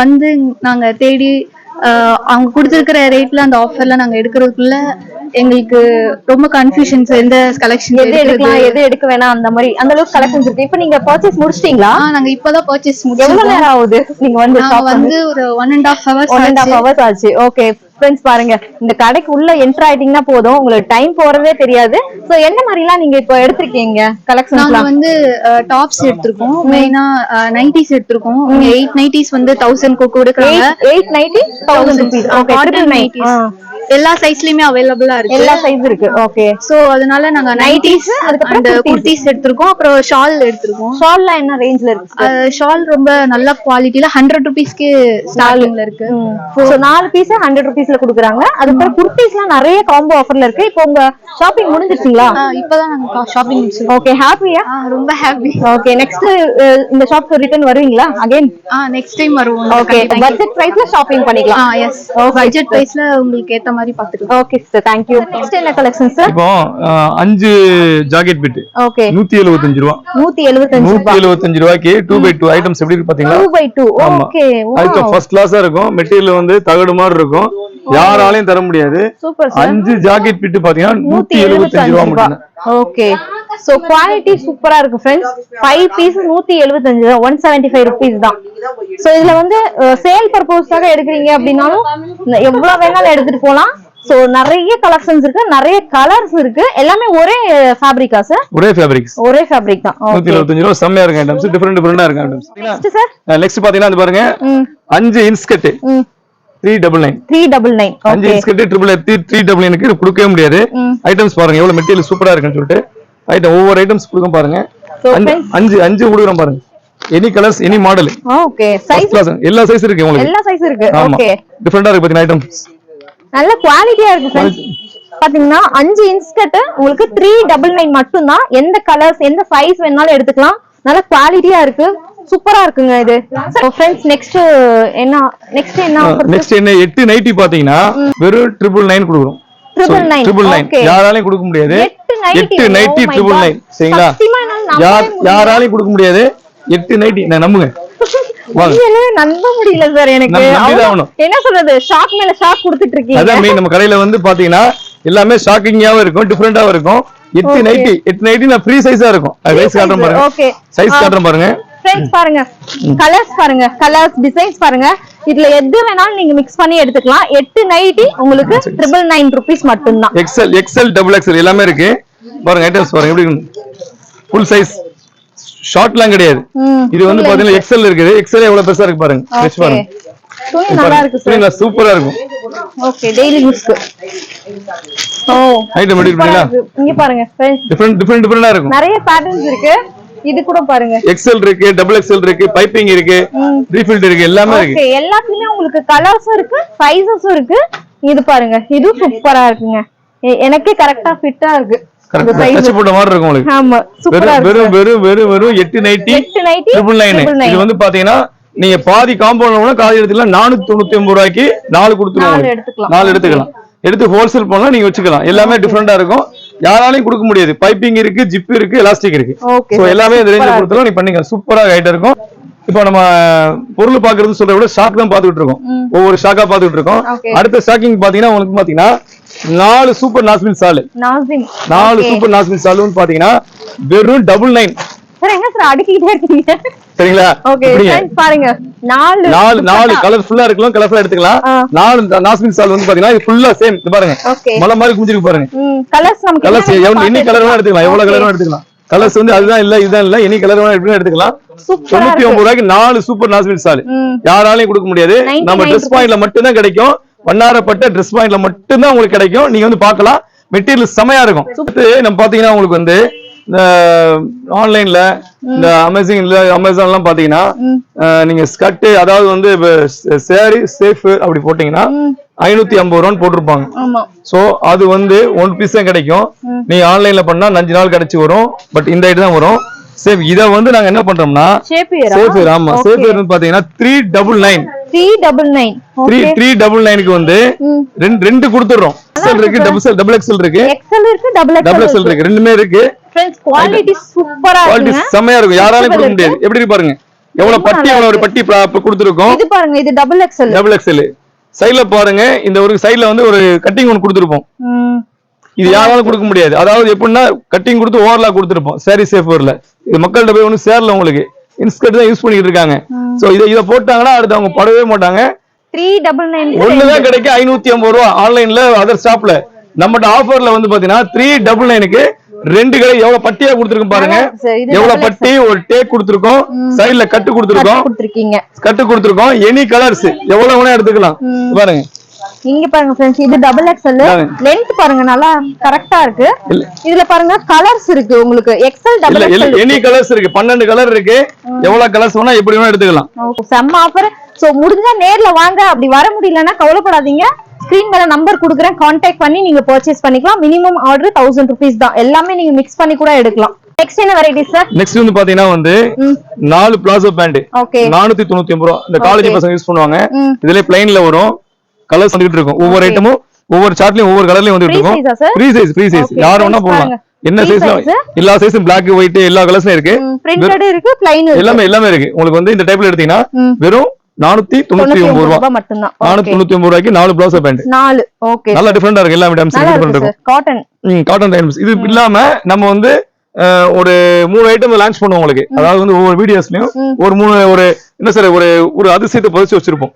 Speaker 3: வந்து நாங்க தேடி அவங்க கொடுத்திருக்கிற ரேட்ல அந்த ஆஃபர்ல நாங்க எடுக்கிறதுக்குள்ள எங்களுக்கு ரொம்ப கன்ஃபியூஷன்ஸ் எந்த கலெக்ஷன்
Speaker 2: எது எடுக்கலாம் எது எடுக்க வேணாம் அந்த மாதிரி அந்த அளவுக்கு கலெக்ஷன்ஸ் இருக்கு இப்போ நீங்க பர்ச்சேஸ் முடிச்சிட்டீங்களா
Speaker 3: நாங்க இப்பதான் பர்ச்சேஸ் முடிச்சோம்
Speaker 2: எவ்வளவு நேரம் ஆகுது நீங்க
Speaker 3: வந்து ஒரு 1.5
Speaker 2: hours ஆச்சு ஓகே ஃப்ரெண்ட்ஸ் பாருங்க இந்த கடைக்கு உள்ள என்டர் ஆயிட்டீங்கன்னா போதும் உங்களுக்கு டைம் போறதே தெரியாது சோ என்ன மாதிரி எல்லாம் நீங்க இப்போ எடுத்திருக்கீங்க கலெக்ஷன்ஸ்
Speaker 3: நாங்க வந்து டாப்ஸ் எடுத்திருக்கோம் மெயினா நைட்டிஸ் எடுத்திருக்கோம் 8 நைட்டிஸ் வந்து 1000 க்கு கொடுக்கறாங்க
Speaker 2: 8 நைட்டி 1000 rupees
Speaker 3: காட்டன் நைட்டிஸ் எல்லா சைஸ்லயுமே அவேலபிளா இருக்கு
Speaker 2: எல்லா சைஸ் இருக்கு ஓகே
Speaker 3: சோ அதனால நாங்க நைட்டிஸ் அந்த குர்தீஸ் எடுத்திருக்கோம் அப்புறம் ஷால் எடுத்திருக்கோம்
Speaker 2: ஷால்ல என்ன ரேஞ்ச்ல இருக்கு
Speaker 3: ஷால் ரொம்ப நல்ல குவாலிட்டில 100 ரூபீஸ்க்கு ஸ்டார்டிங்ல இருக்கு
Speaker 2: சோ 4 பீஸ் 100 ரூபீஸ்ல குடுக்குறாங்க அதுக்கு குர்தீஸ்லாம் நிறைய காம்போ ஆஃபர்ல இருக்கு இப்போ உங்க ஷாப்பிங் முடிஞ்சிருச்சுங்களா
Speaker 3: இப்பதான் நாங்க ஷாப்பிங் முடிச்சோம்
Speaker 2: ஓகே ஹாப்பியா
Speaker 3: ரொம்ப ஹாப்பி
Speaker 2: ஓகே நெக்ஸ்ட் இந்த ஷாப்க்கு ரிட்டர்ன் வருவீங்களா அகைன்
Speaker 3: நெக்ஸ்ட் டைம் வருவோம்
Speaker 2: ஓகே பட்ஜெட் பிரைஸ்ல ஷாப்பிங் பண்ணிக்கலாம்
Speaker 3: எஸ் பட்ஜெட் பிரைஸ்ல உங்களுக்கு ஏத்த மாதிரி பாத்துக்கலாம்
Speaker 2: okay sir thank you next என்ன கலெக்ஷன் சார்
Speaker 1: இப்போ 5 ஜாக்கெட் பிட்
Speaker 2: ஓகே
Speaker 1: 175 ரூபாய் 175 ரூபாய்க்கு 2x2 ஐட்டம்ஸ் எப்படி இருக்கு பாத்தீங்களா
Speaker 2: 2x2 ஓகே
Speaker 1: அது ஃபர்ஸ்ட் கிளாஸா இருக்கும் மெட்டீரியல் வந்து தகடு மாதிரி இருக்கும் யாராலையும் தர முடியாது
Speaker 2: சூப்பர் சார்
Speaker 1: 5 ஜாக்கெட் பிட் பாத்தீங்கன்னா 175 ரூபாய் மட்டும்
Speaker 2: ஓகே சோ குவாலிட்டி சூப்பரா இருக்கு फ्रेंड्स 5 பீஸ் 175 தான் 175 ரூபீஸ் தான் சோ இதுல வந்து சேல் பர்பஸ்க்காக எடுக்கறீங்க அப்படினாலும் எவ்வளவு வேணாலும் எடுத்துட்டு போலாம் சோ நிறைய கலெக்ஷன்ஸ் இருக்கு நிறைய கலர்ஸ் இருக்கு எல்லாமே ஒரே ஃபேப்ரிக்கா சார்
Speaker 1: ஒரே ஃபேப்ரிக் தான் 175 ரூபாய் செமையா இருக்கு ஐட்டம்ஸ் டிஃபரெண்டா இருக்கு ஐட்டம்ஸ்
Speaker 2: நெக்ஸ்ட் சார்
Speaker 1: நெக்ஸ்ட் பாத்தீங்கன்னா இது பாருங்க 5 இன்ஸ்கர்ட் 399 5 இன்ஸ்கர்ட் 399 க்கு கொடுக்கவே முடியாது ஐட்டம்ஸ் பாருங்க எவ்வளவு மெட்டீரியல் சூப்பரா இருக்குன்னு சொல்லிட்டு ஐட்டம் ஒவ்வொரு ஐட்டம்ஸ் கொடுக்க பாருங்க 5 கொடுக்குறோம் பாருங்க any colours any model
Speaker 2: okay size
Speaker 1: எல்லா சைஸ் இருக்கு உங்களுக்கு
Speaker 2: எல்லா சைஸ் இருக்கு ஓகே
Speaker 1: டிஃபரெண்டா இருக்கு பாத்தீங்கன்னா ஐட்டம்ஸ்
Speaker 2: நல்ல குவாலிட்டியா இருக்கு फ्रेंड्स பாத்தீங்கன்னா 5 இன்ஸ்கர்ட் உங்களுக்கு 399 மட்டும் தான் எந்த கலர்ஸ் எந்த சைஸ் வேணாலும் எடுத்துக்கலாம் நல்ல குவாலிட்டியா இருக்கு சூப்பரா இருக்குங்க இது சோ फ्रेंड्स நெக்ஸ்ட் என்ன
Speaker 1: 8 நைட்டி பாத்தீங்கன்னா வெறும் 999 கொடுக்குறோம் 999 யாராலையும் கொடுக்க முடியாது 8 நைட்டி 999 சரிங்களா யாராலையும் கொடுக்க முடியாது 8 நைட்டி நான் நம்புங்க
Speaker 2: நம்ப முடியல சார் எனக்கு என்ன சொல்றது ஷாக் மேல ஷாக் கொடுத்துட்டு இருக்கீங்க
Speaker 1: அதான் மெயின் நம்ம கடையில வந்து பாத்தீங்கன்னா எல்லாமே ஷாக்கிங்காவும் இருக்கும் டிஃபரெண்டாவும் இருக்கும் 8 நைட்டி நான் ஃப்ரீ சைஸா இருக்கும் சைஸ் காட்டுறேன் பாருங்க சைஸ் காட்டுறேன் பாருங்க
Speaker 2: ஃப்ரெண்ட்ஸ் பாருங்க, கலர்ஸ் பாருங்க, கலர்ஸ் டிசைன்ஸ் பாருங்க. இதுல எது வேணாலும் நீங்க மிக்ஸ் பண்ணி எடுத்துக்கலாம். 8 நைட்டி உங்களுக்கு 999 rupees மட்டும்தான்.
Speaker 1: எக்ஸ்எல் டபுள் எக்ஸ்எல் எல்லாமே இருக்கு பாருங்க. ஐட்டம்ஸ் பாருங்க எப்படி ஃபுல் சைஸ், ஷார்ட்லாம் கிடையாது. இது வந்து பாத்தீங்கன்னா எக்ஸ்எல் இருக்குது. எக்ஸ்எல் எவ்வளவு பெருசா இருக்கு பாருங்க. வெச்சு பாருங்க,
Speaker 2: துணி நல்லா இருக்கு சார்,
Speaker 1: சூப்பரா இருக்கும்.
Speaker 2: ஓகே, டெய்லி யூஸ்க்கு. ஓ
Speaker 1: ஐட்டம் எப்படி இருக்குங்களா?
Speaker 2: இங்க பாருங்க फ्रेंड्स,
Speaker 1: டிஃபரண்டா இருக்கும்.
Speaker 2: நிறைய பேட்டர்ன்ஸ் இருக்கு. இது கூட பாருங்க, எக்ஸ்எல்
Speaker 1: இருக்கு, டபுள் எக்ஸ்எல் இருக்கு, பைப்பிங் இருக்கு, ரீஃபில் இருக்கு, எல்லாமே இருக்கு.
Speaker 2: ஓகே, எல்லாத்துலயும் உங்களுக்கு கலர்ஸும் இருக்கு, சைஸஸும் இருக்கு. இது பாருங்க, இது சூப்பரா இருக்குங்க. எனக்கே கரெக்ட்டா ஃபிட்டா இருக்கு.
Speaker 1: டச் போட்ட மாதிரி இருக்கும் உங்களுக்கு.
Speaker 2: ஆமா, சூப்பரா இருக்கு.
Speaker 1: வெறும் 8 நைட்டி 999. இது வந்து பாத்தீங்கன்னா நீங்க பாதி காம்பவுண்ட்ல காதி எடுத்துக்கலாம். 499 ரூபாய்க்கு 4 கொடுத்துருவோம். 4 எடுத்துக்கலாம். எடுத்து ஹோல்சேல் பண்ணலாம், நீங்க வச்சுக்கலாம். எல்லாமே டிஃபரெண்டா இருக்கும், யாராலையும் கொடுக்க முடியாது. பைப்பிங் இருக்கு, ஜிப் இருக்கு, எலாஸ்டிக் இருக்கு. சோ எல்லாமே இந்த ரேஞ்சில கொடுத்தாலும் நீ பண்ணிக்கலாம். சூப்பரா ஐட்டம் இருக்கும். இப்போ நம்ம பொருள் பாக்குறது சொல்றத விட ஸ்டாக் தான் பாத்துக்கிட்டு இருக்கோம். ஒவ்வொரு ஸ்டாக்கா பாத்துக்கிட்டு இருக்கோம். அடுத்த ஸ்டாக்கிங் பாத்தீங்கன்னா உங்களுக்கு பாத்தீங்கன்னா 4 சூப்பர் நாஸ்மின் சால், 4 சூப்பர் நாஸ்மின் சால் வந்து பாத்தீங்கன்னா வெறும் 99.
Speaker 2: சார் என்ன சார் அடிக்கிட்டே இருக்கீங்க?
Speaker 1: சரிங்களா?
Speaker 2: ஓகே फ्रेंड्स பாருங்க, 4 கலர் ஃபுல்லா இருக்கலாம், கலர்ஃபுல்லா எடுத்துக்கலாம். 4 நாஸ்மின் சால் வந்து பாத்தீங்கன்னா இது ஃபுல்லா சேம். இது பாருங்க, மலை மாதிரி குஞ்சிருக்கு பாருங்க. கலர்ஸ் எனி கலர் வேணா எடுத்துக்கலாம், எவ்வளவு கலர் வேணா எடுத்துக்கலாம். கலர்ஸ் வந்து அதுதான் இல்ல இதுதான் இல்ல, எனி கலர் வேணா எடுத்துக்கலாம். 99 ரூபாய்க்கு 4 சூப்பர் நாஸ்மின் சால் யாராலையும் கொடுக்க முடியாது. நம்ம ட்ரெஸ் பாயிண்ட்ல மட்டும் தான் கிடைக்கும். வண்ணாரப்பட்ட ட்ரெஸ் பாயிண்ட்ல மட்டும் தான் உங்களுக்கு கிடைக்கும். நீங்க வந்து பார்க்கலாம், மெட்டீரியல் செமையா இருக்கும். நம்ம பாத்தீங்கன்னா உங்களுக்கு வந்து இந்த ஆன்லைன்ல இந்த அமேசான் எல்லாம் பாத்தீங்கன்னா நீங்க ஸ்கர்ட், அதாவது வந்து சாரி சேஃப் அப்படி போட்டீங்கன்னா 550 ரூபான்னு போட்டிருப்பாங்க. சோ அது வந்து 1 பீஸ் தான் கிடைக்கும். நீங்க ஆன்லைன்ல பண்ணா 5 நாள் கிடைச்சு வரும். பட் இந்த ஐட்டம் தான் வரும். சேஃப் இத வந்து நாங்க என்ன பண்றோம்னா சேஃபர், ஆமா சேஃபர் பாத்தீங்கன்னா 399 399க்கு வந்து ரெண்டு கொடுத்துறோம். எக்ஸ்எல் இருக்கு, டபுள் எக்ஸ்எல் இருக்கு, டபுள் எக்ஸ்எல் இருக்கு, ரெண்டுமே இருக்கு. फ्रेंड्स குவாலிட்டி சூப்பரா இருக்கு, குவாலிட்டி செமையா இருக்கும், யாராலையும் கொடுக்க முடியாது. எப்படி இருக்கு பாருங்க, எவ்வளவு பட்டி, எவ்வளவு ஒரு பட்டி கொடுத்திருக்கோம். இது பாருங்க, இது டபுள் எக்ஸ்எல். சைடுல பாருங்க, இந்த ஒரு சைடுல வந்து ஒரு கட்டிங் ஒன்னு கொடுத்திருப்போம். இது யாராலும் கொடுக்க முடியாது. அதாவது எப்படின்னா கட்டிங் கொடுத்து ஓவர்லாக் கொடுத்திருப்போம் சாரி சேஃபர்ல. இது மக்கள்கிட்ட போய் ஒன்னும் சேரல, உங்களுக்கு இன்ஸ்கர்ட் தான் யூஸ் பண்ணிட்டு இருக்காங்க. சோ இத போட்டாங்கன்னா அடுத்து அவங்க படவே மாட்டாங்க. 399 ஒண்ணுதான் கிடைக்கும் 550 ரூபாய் ஆன்லைன்ல, அதர் ஷாப்ல. நம்மகிட்ட ஆஃபர்ல வந்து பாத்தீங்கன்னா 399க்கு 2 கடை எவ்வளவு பட்டியா கொடுத்திருக்கோம் பாருங்க. எவ்வளவு பட்டி, ஒரு டேக் கொடுத்திருக்கோம், சைடுல கட்டு கொடுத்திருக்கோம், எனி கலர்ஸ் எவ்வளவு வேணா எடுத்துக்கலாம். பாருங்க இங்க பாருங்க फ्रेंड्स, இது டபுள் எக்ஸ்எல். லெந்த் பாருங்க, நல்லா கரெக்ட்டா இருக்கு. இதுல பாருங்க கலர்ஸ் இருக்கு உங்களுக்கு. XL double XL
Speaker 1: any colours இருக்கு, 12 கலர் இருக்கு. எவ்வளவு கலர்ஸ் வேணா எப்படி வேணா எடுத்துக்கலாம்.
Speaker 2: செம்ம ஆஃபர். சோ முடிஞ்சா நேர்ல வாங்க, அப்படி வர முடியலன்னா கவலைப்படாதீங்க. ஸ்கிரீன் மேல நம்பர் கொடுக்குறேன், கான்டாக்ட் பண்ணி நீங்க பர்ச்சேஸ் பண்ணிக்கலாம். மினிமம் ஆர்டர் 1000 rupees தான். எல்லாமே நீங்க மிக்ஸ் பண்ணி கூட எடுக்கலாம். நெக்ஸ்ட் என்ன வெரைட்டிஸ் சார்?
Speaker 1: நெக்ஸ்ட் வந்து பாத்தீங்கன்னா வந்து 4 பிளாசோ பேண்ட் 499 ரூபாய். இந்த காலேஜ் பசங்க யூஸ் பண்ணுவாங்க. இதுல பிளைன்ல வரும், கலர்ஸ் வந்துட்டு இருக்கும். ஒவ்வொரு ஐட்டமும் ஒவ்வொரு சார்ட்லயும் ஒவ்வொரு கலர்லயும் வந்துட்டு இருக்கும். ஃப்ரீ சைஸ் யார் வேணா போடலாம். என்ன சைஸ்ல, எல்லா சைஸும் பிளாக் ஒயிட் எல்லா கலர்ஸ்லயும் இருக்கு.
Speaker 2: பிரிண்டட் இருக்கு, ப்ளைன் இருக்கு,
Speaker 1: எல்லாமே இருக்கு. உங்களுக்கு வந்து இந்த டைப்ல எடுத்தீங்கன்னா வெறும் 499 ரூபாய் மட்டும்தான். 499 ரூபாய்க்கு 4 பிளவுஸ் பேண்ட். 4 ஓகே, நல்ல டிஃபரண்டா இருக்கு. எல்லா ஐட்டம்ஸ் டிஃபரண்ட் இருக்கும். Cotton items. இது இல்லாம நம்ம வந்து ஒரு 3 ஐட்டம் லான்ச் பண்ணுவோம் உங்களுக்கு. அதாவது வந்து ஒவ்வொரு வீடியோஸ்லயும் ஒரு 3 ஒரு என்ன சார் ஒரு அதிசயத்தை பதிச்சு வச்சிருப்போம்.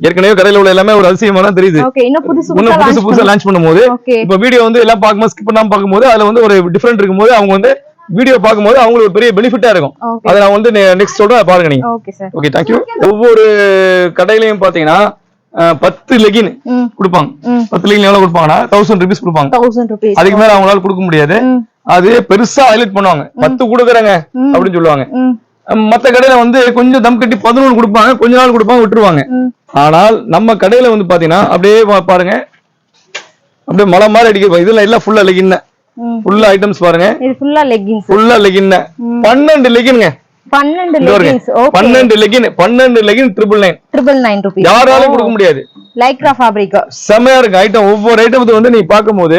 Speaker 1: ஏற்கனவே கடையில உள்ள எல்லாமே ஒரு அதிசயமா தான் தெரியுது. இன்னும் புதுசா லான்ச் பண்ணும்போது இப்ப வீடியோ வந்து எல்லாம் பார்க்கும்போது ஸ்கிப் பண்ணாம பார்க்கும்போது அதுல வந்து ஒரு டிஃபரெண்ட் இருக்கும்போது அவங்க வந்து வீடியோ பார்க்கும்போது அவங்களுக்கு ஒரு பெரிய பெனிஃபிட்டா இருக்கும். அதை நான் வந்து நெக்ஸ்ட் சொல்றேன், பாருங்க நீங்க. Okay, thank you. ஒவ்வொரு கடையிலயும் பாத்தீங்கன்னா 10 லெகின் கொடுப்பாங்க. 10 லெகின் எவ்வளவு கொடுப்பாங்கன்னா 1000 rupees கொடுப்பாங்க. அதுக்கு மேல அவங்களால கொடுக்க முடியாது. அது பெருசா ஹைலைட் பண்ணுவாங்க, 10 கொடுக்குறாங்க அப்படின்னு சொல்லுவாங்க. மத்த கடையில வந்து கொஞ்சம் தம் கட்டி 11 கொடுப்பாங்க, கொஞ்ச நாள் கொடுப்பாங்க, விட்டுருவாங்க. ஆனால் நம்ம கடையில வந்து பாத்தீங்கன்னா அப்படியே பாருங்க, அப்படியே மலை மாதிரி அடிக்க. இதுல எல்லாம் ஃபுல்லா லெகின், ஃபுல்லா ஐட்டம்ஸ் பாருங்க. இது ஃபுல்லா லெகின், 12 லெகின்ங்க. 12 legging 999 rupees. யாராலும் கொடுக்க முடியாது. லைக்ரா ஃபேப்ரிக் செமையா இருக்கு ஐட்டம். ஒவ்வொரு ஐட்டம்ஸ் வந்து நீங்க பாக்கும்போது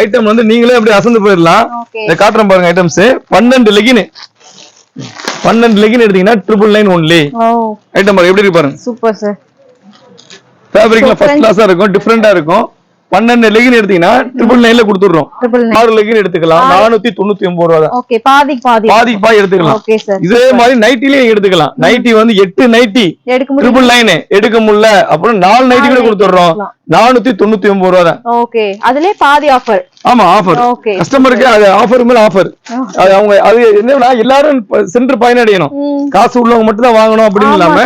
Speaker 1: ஐட்டம் வந்து நீங்களே அப்படியே அசந்து போயிடலாம். இத காட்டுறேன் பாருங்க ஐட்டம்ஸ். 12 லெகின் எடுத்தீங்கன்னா 999 only. ஐட்டம் பாருங்க எப்படி இருக்கு பாருங்க. Super sir. ஃபேப்ரிக்ல ஃபர்ஸ்ட் கிளாஸா இருக்கும், டிஃபரெண்டா இருக்கும். 12 லெகின் எடுத்தீங்கன்னா 999 கொடுத்துடுறோம். 6 லெகின் எடுத்துக்கலாம் 499 ரூபா தான்.
Speaker 2: ஓகே, பாதி
Speaker 1: எடுத்துக்கலாம்.
Speaker 2: Okay sir.
Speaker 1: இதே மாதிரி நைட்டிலயும் எடுத்துக்கலாம். நைட்டி வந்து 8 நைட்டி 999 எடுக்க முடியல அப்புறம் 4 நைட்டி கூட கொடுத்துடுறோம். 499 ரூபா தான்.
Speaker 2: ஓகே, அதுலயே பாதி ஆஃபர்.
Speaker 1: ஆமா, ஆஃபர். கஸ்டமருக்கு அது ஆஃபர் மேல ஆஃபர். அது அவங்க அது என்னன்னா எல்லாரும் சென்று பயனடையணும். காசு உள்ளவங்க மட்டும் தான் வாங்கணும் அப்படின்னு இல்லாம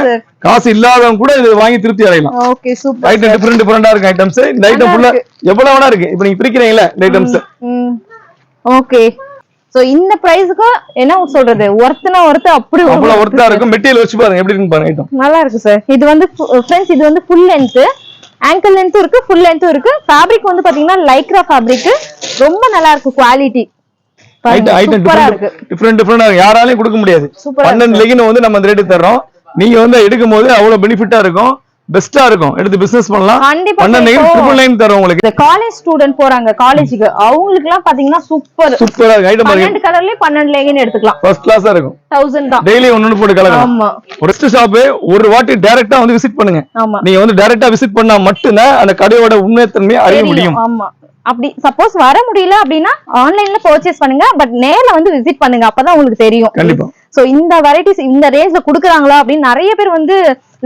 Speaker 1: காசு இல்லாதவங்க கூட இது வாங்கி திருப்தி அடையலாம்.
Speaker 2: Okay, super.
Speaker 1: ஐட்டம் டிஃபரெண்டா இருக்கு ஐட்டம்ஸ். இந்த ஐட்டம் ஃபுல்லா எவ்வளவு வேணா இருக்கு. இப்போ நீங்க பிரிக்கிறீங்களா இந்த ஐட்டம்ஸ்.
Speaker 2: ஓகே, சோ இந்த பிரைஸ்க்கு என்ன சொல்றது, ஒர்த்னா ஒர்த், அப்படி
Speaker 1: அவ்வளவு ஒர்த்தா இருக்கும். மெட்டீரியல் வச்சு பாருங்க எப்படி இருக்கு பாருங்க. ஐட்டம் நல்லா இருக்கு
Speaker 2: சார். இது வந்து फ्रेंड्स, இது வந்து ஃபுல் லெந்த், ஆங்கிள் லெந்த் இருக்கு, ஃபுல் லெந்த் இருக்கு. ஃபேப்ரிக் வந்து பாத்தீங்கன்னா லைக்ரா ஃபேப்ரிக், ரொம்ப நல்லா இருக்கு குவாலிட்டி.
Speaker 1: டிஃபரெண்டா யாராலையும் கொடுக்க முடியாது. 12 லெகின் வந்து நம்ம அந்த ரேட் தர்றோம். நீங்க வந்து எடுக்கும் போது அவ்வளவு பெனிஃபிட்டா இருக்கும், பெஸ்டா இருக்கும். எடுத்து பிசினஸ் பண்ணலாம். 999 தரோம் உங்களுக்கு.
Speaker 2: இந்த காலேஜ் ஸ்டூடண்ட் போறாங்க காலேஜுக்கு, அவங்களுக்கு எல்லாம் பாத்தீங்கன்னா சூப்பரா இருக்கு. ஐட்டம் 12 கலர்லயே 12 லெகின் எடுத்துக்கலாம்.
Speaker 1: ஃபர்ஸ்ட் கிளாஸா இருக்கும்.
Speaker 2: 1000 தான்.
Speaker 1: டெய்லி ஒன்னு போட்டு கலக்கலாம். ஆமா, பெஸ்ட் ஷாப். ஒரு வாட்டி டைரக்டா வந்து விசிட் பண்ணுங்க. நீங்க வந்து டைரக்டா விசிட் பண்ணா மட்டும்தான் அந்த கடையோட உண்மைத்தன்மையை அறிய முடியும்.
Speaker 2: ஆமா, அப்படி சப்போஸ் வர முடியல அப்படின்னா ஆன்லைன்ல பர்ச்சேஸ் பண்ணுங்க, பட் நேர்ல வந்து விசிட் பண்ணுங்க, அப்பதான் உங்களுக்கு தெரியும்.
Speaker 1: கண்டிப்பா.
Speaker 2: சோ இந்த வெரைட்டிஸ் இந்த ரேஞ்ச்ல குடுக்குறாங்களா அப்படின்னு நிறைய பேர் வந்து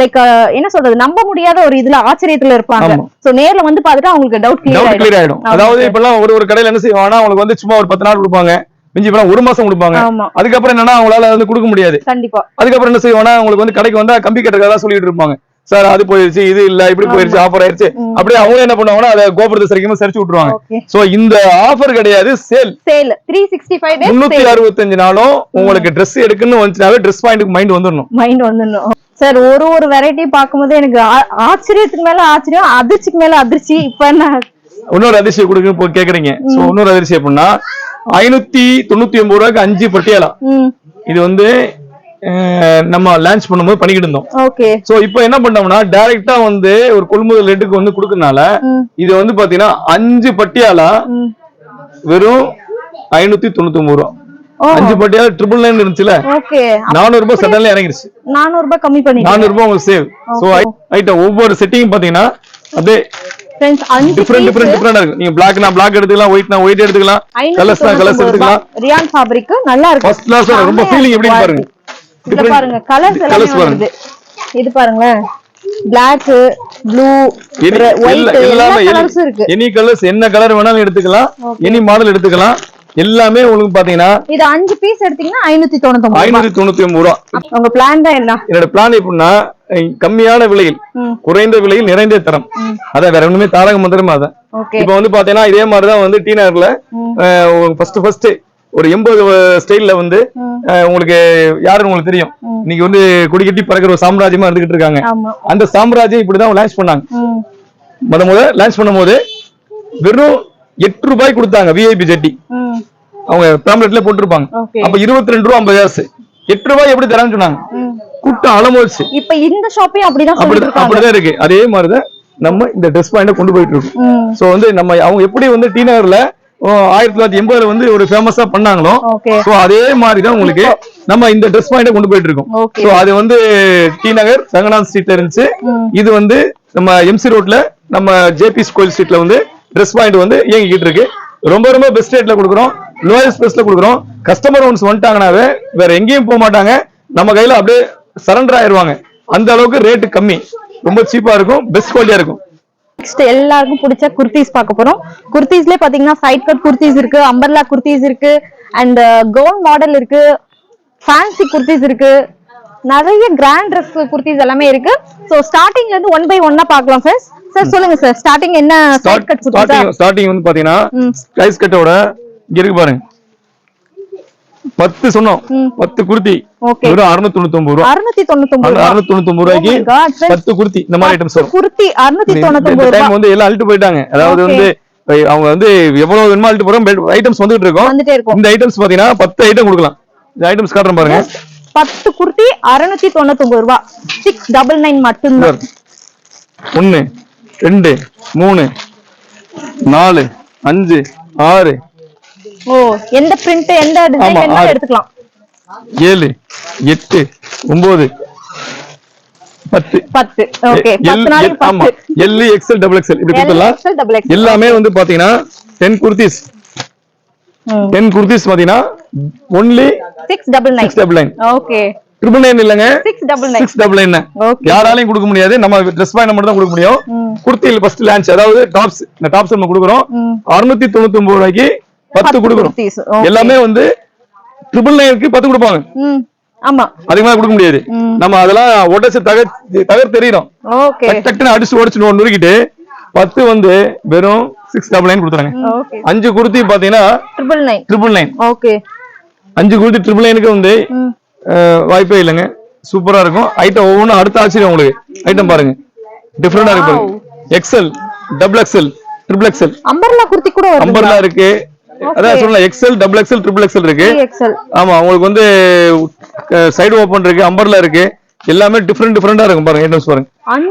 Speaker 2: லைக் என்ன சொல்றது, நம்ப முடியாத ஒரு இதுல ஆச்சரியத்துல இருப்பாங்க. சோ நேர்ல வந்து பாத்துட்டு அவங்களுக்கு டவுட் கிளியர் ஆயிடும்.
Speaker 1: அதாவது இப்பெல்லாம் ஒரு கடையில என்ன செய்வாங்கன்னா அவங்களுக்கு வந்து சும்மா ஒரு 10 நாள் கொடுப்பாங்க, மிஞ்சி போனா 1 மாசம் கொடுப்பாங்க. அதுக்கப்புறம் என்னன்னா அவங்களால வந்து கொடுக்க முடியாது.
Speaker 2: கண்டிப்பா. அதுக்கப்புறம்
Speaker 1: என்ன செய்வாங்கன்னா அவங்களுக்கு வந்து கடைக்கு வந்தா கம்பி கட்டுறதா சொல்லிட்டு இருப்பாங்க. சார் அது போயிருச்சு, இது இல்ல, இப்படி போயிருச்சு, ஆஃபர் ஆயிருச்சு. அப்படியே அவங்க என்ன பண்ணுவாங்கன்னா அதை கோபுரத்தை சரிக்கமா சரிச்சு விட்டுருவாங்க. சோ இந்த ஆஃபர் கிடையாது, சேல்
Speaker 2: 365 டேஸ்
Speaker 1: 365 நாளும் உங்களுக்கு Dress எடுக்கணும்னு வந்துச்சுனாவே Dress பாயிண்ட்க்கு மைண்ட் வந்துடணும்.
Speaker 2: சார் ஒரு வெரைட்டி பாக்கும்போது எனக்கு ஆச்சரியத்துக்கு மேல ஆச்சரியம், அதிர்ச்சிக்கு மேல அதிர்ச்சி. இப்ப என்ன
Speaker 1: இன்னொரு அதிர்ச்சி கொடுக்க கேக்குறீங்க. சோ இன்னொரு அதிர்ச்சி எப்படின்னா 599 ரூபாய்க்கு 5 பட்டியாலா. இது வந்து நம்ம லான்ச் பண்ணும்போது பண்ணிக்கிட்டு இருந்தோம்.
Speaker 2: ஓகே.
Speaker 1: சோ இப்போ என்ன பண்ணோம்னா டைரக்டா வந்து ஒரு கொள்முதல் ரேட்டுக்கு வந்து கொடுக்கறனால இது வந்து பாத்தீங்கன்னா 5 பட்டியாலா வெறும் 599 ரூபாய். 5 பட்டியாலா 999 இருந்துச்சுல.
Speaker 2: ஓகே.
Speaker 1: 400 ரூபாய் சடன்ல இறங்கிருச்சு.
Speaker 2: 400 ரூபாய் கம்மி பண்ணி
Speaker 1: 400 ரூபாய் உங்களுக்கு சேவ். சோ ஐட்டம் ஒவ்வொரு செட்டிங் பாத்தீங்கன்னா அப்படியே டிஃபரெண்டா இருக்கு. நீங்க பிளாக்னா பிளாக் எடுத்துக்கலாம், ஒயிட்னா ஒயிட் எடுத்துக்கலாம், கலர்ஸ்னா கலர்ஸ் எடுத்துக்கலாம்.
Speaker 2: ரியான் ஃபேப்ரிக் நல்லா இருக்கு.
Speaker 1: ஃபர்ஸ்ட் கிளாஸ் ரொம்ப ஃபீலிங் எப்படி பாருங்க.
Speaker 2: இது பாருங்க, கலர்ஸ் எல்லாம் வருது. இது பாருங்க, Black, blue, white எல்லாமே கலர்ஸ் இருக்கு.
Speaker 1: எனி கலர்ஸ் என்ன கலர் வேணாலும் எடுத்துக்கலாம், எனி மாடல் எடுத்துக்கலாம். எல்லாமே உங்களுக்கு பாத்தீங்கன்னா
Speaker 2: இது 5 பீஸ் எடுத்தீங்கன்னா 599
Speaker 1: ரூபாய்.
Speaker 2: உங்க பிளான் தான் என்ன?
Speaker 1: என்னோட பிளான் எப்படின்னா கம்மியான விலையில் குறைந்த விலையில் நிறைந்த தரம். அதான் வேற ஒண்ணுமே தாரக மந்திரமா அதான். இப்ப வந்து பாத்தீங்கன்னா இதே மாதிரிதான் வந்து டி நகர்ல ஃபர்ஸ்ட் ஒரு 80 ஸ்டைல்ல வந்து உங்களுக்கு யாருன்னு உங்களுக்கு தெரியும். இன்னைக்கு வந்து கொடி கட்டி பறக்கிற ஒரு சாம்ராஜ்யமா இருந்துகிட்டு இருக்காங்க. அந்த சாம்ராஜ்யம் இப்படிதான் லான்ச் பண்ணாங்க. முத லான்ச் பண்ணும் போது வெறும் 8 ரூபாய் கொடுத்தாங்க. விஐபி ஜட்டி அவங்க பேம்லெட்ல போட்டுருப்பாங்க. அப்ப 22 ரூபாய் 50 காசு. 8 ரூபாய் எப்படி தரான்னு சொன்னாங்க. கூட்டம் அளமோச்சு.
Speaker 2: இப்ப இந்த ஷாப்பே
Speaker 1: அப்படிதான் இருக்கு. அதே மாதிரிதான் நம்ம இந்த ட்ரெஸ் பாயிண்ட கொண்டு போயிட்டு இருக்கோம். சோ வந்து நம்ம அவங்க எப்படி வந்து டி நகர்ல 1980 வந்து ஒரு ஃபேமஸா பண்ணாங்களோ, சோ அதே மாதிரிதான் உங்களுக்கு நம்ம இந்த ட்ரெஸ் பாயிண்ட கொண்டு போயிட்டு இருக்கோம். சோ அது வந்து டி நகர் ரங்கநாத் ஸ்ட்ரீட்ல இருந்துச்சு. இது வந்து நம்ம எம்சி ரோட்ல நம்ம ஜேபி கோயில் ஸ்ட்ரீட்ல வந்து ட்ரெஸ் பாயிண்ட் வந்து இயங்கிட்டு இருக்கு. ரொம்ப ரொம்ப பெஸ்ட் ரேட்ல கொடுக்குறோம், லோயஸ்ட் பிரைஸ்ல கொடுக்குறோம். கஸ்டமர் ஒன்ஸ் வந்துட்டாங்கனாவே வேற எங்கேயும் போக மாட்டாங்க, நம்ம கையில அப்படியே சரண்டர் ஆயிருவாங்க. அந்த அளவுக்கு ரேட் கம்மி, ரொம்ப சீப்பா இருக்கும், பெஸ்ட் குவாலிட்டியா இருக்கும்.
Speaker 2: நெக்ஸ்ட் எல்லாருக்கும் பிடிச்ச குர்த்திஸ் பார்க்க போறோம். குர்த்திஸ்ல பாத்தீங்கன்னா சைட் கட் குர்த்திஸ் இருக்கு, அம்பர்லா குர்த்திஸ் இருக்கு, அண்ட் கவுன் மாடல் இருக்கு, ஃபேன்சி குர்த்திஸ் இருக்கு, நிறைய கிராண்ட் ட்ரெஸ் குர்த்திஸ் எல்லாமே இருக்கு. சோ ஸ்டார்டிங்ல இருந்து 1 by 1 பார்க்கலாம் ஃப்ரெண்ட்ஸ். சார் சொல்லுங்க சார், ஸ்டார்டிங் என்ன சைட் கட் குர்த்திஸ்?
Speaker 1: ஸ்டார்டிங் வந்து பாத்தீங்கன்னா ஸ்கைஸ் கட்டோட இங்க இருக்கு பாருங்க. 10 சொன்னோம், 10 குர்த்தி வெறும் 699 ரூபாய். 699 ரூபாய்க்கு 10 குர்த்தி இந்த மாதிரி ஐட்டம்ஸ் வரும்.
Speaker 2: குர்த்தி 699 ரூபாய்.
Speaker 1: டைம் வந்து எல்லாம் அழிட்டு போயிட்டாங்க. அதாவது வந்து அவங்க வந்து எவ்வளவு வேணுமோ அழிட்டு போறோம், ஐட்டம்ஸ் வந்துட்டு இருக்கோம். இந்த ஐட்டம்ஸ் பாத்தீங்கன்னா 10 ஐட்டம் கொடுக்கலாம். இந்த ஐட்டம்ஸ் காட்டுறேன் பாருங்க.
Speaker 2: 10 குர்த்தி 699 ரூபாய். 699 மட்டும்தான்.
Speaker 1: 1 2 3 4 5 6
Speaker 2: ஓ, எந்த பிரிண்ட் எந்த டிசைன் வேணாலும் எடுத்துக்கலாம்.
Speaker 1: 7 8 9
Speaker 2: 10 ஓகே 10 நாளைக்கு 10
Speaker 1: L XL double XL இப்படி கொடுத்தலாம் எல்லாமே வந்து பாத்தீங்கன்னா 10 kurtis 10 kurtis பாத்தீங்கன்னா only 699
Speaker 2: ஓகே
Speaker 1: 999 இல்லங்க
Speaker 2: 699
Speaker 1: யாராலையும் கொடுக்க முடியாது நம்ம Dress Point மட்டும் தான் கொடுக்க முடியும் குர்த்தில ஃபர்ஸ்ட் லான்ச் அதாவது டாப்ஸ் இந்த டாப்ஸ் நம்ம கொடுக்குறோம் 699 ரூபாய்க்கு 10 கொடுக்குறோம் எல்லாமே வந்து 999 க்கு 10 கொடுப்பாங்க
Speaker 2: ஆமா
Speaker 1: அதிகமா கொடுக்க முடியாது நம்ம அதெல்லாம் உடைச்சு தகர் தெரியும்
Speaker 2: ஓகே
Speaker 1: டக்குன்னு அடிச்சு உடைச்சு நொறுக்கிட்டு 10 வந்து வெறும் 699 கொடுத்துறாங்க 5 குர்த்தி பாத்தீங்கன்னா 999
Speaker 2: ஓகே
Speaker 1: 5 குர்த்தி 999 க்கு வந்து வாய்ப்பே இல்லைங்க சூப்பரா இருக்கும் ஐட்டம் ஒவ்வொன்றும் அடுத்த ஆச்சரியம் உங்களுக்கு ஐட்டம் பாருங்க டிஃபரெண்டா இருக்கு XL double XL triple XL
Speaker 2: umbrella kurti கூட வருது
Speaker 1: அம்பர்லா இருக்கு அதான் சொல்லலாம் XL double XL triple XL இருக்கு ஆமா உங்களுக்கு வந்து சைடு ஓபன் இருக்கு அம்பர்லா இருக்கு எல்லாமே டிஃபரெண்டா இருக்கும் பாருங்க ஐட்டம்ஸ் பாருங்க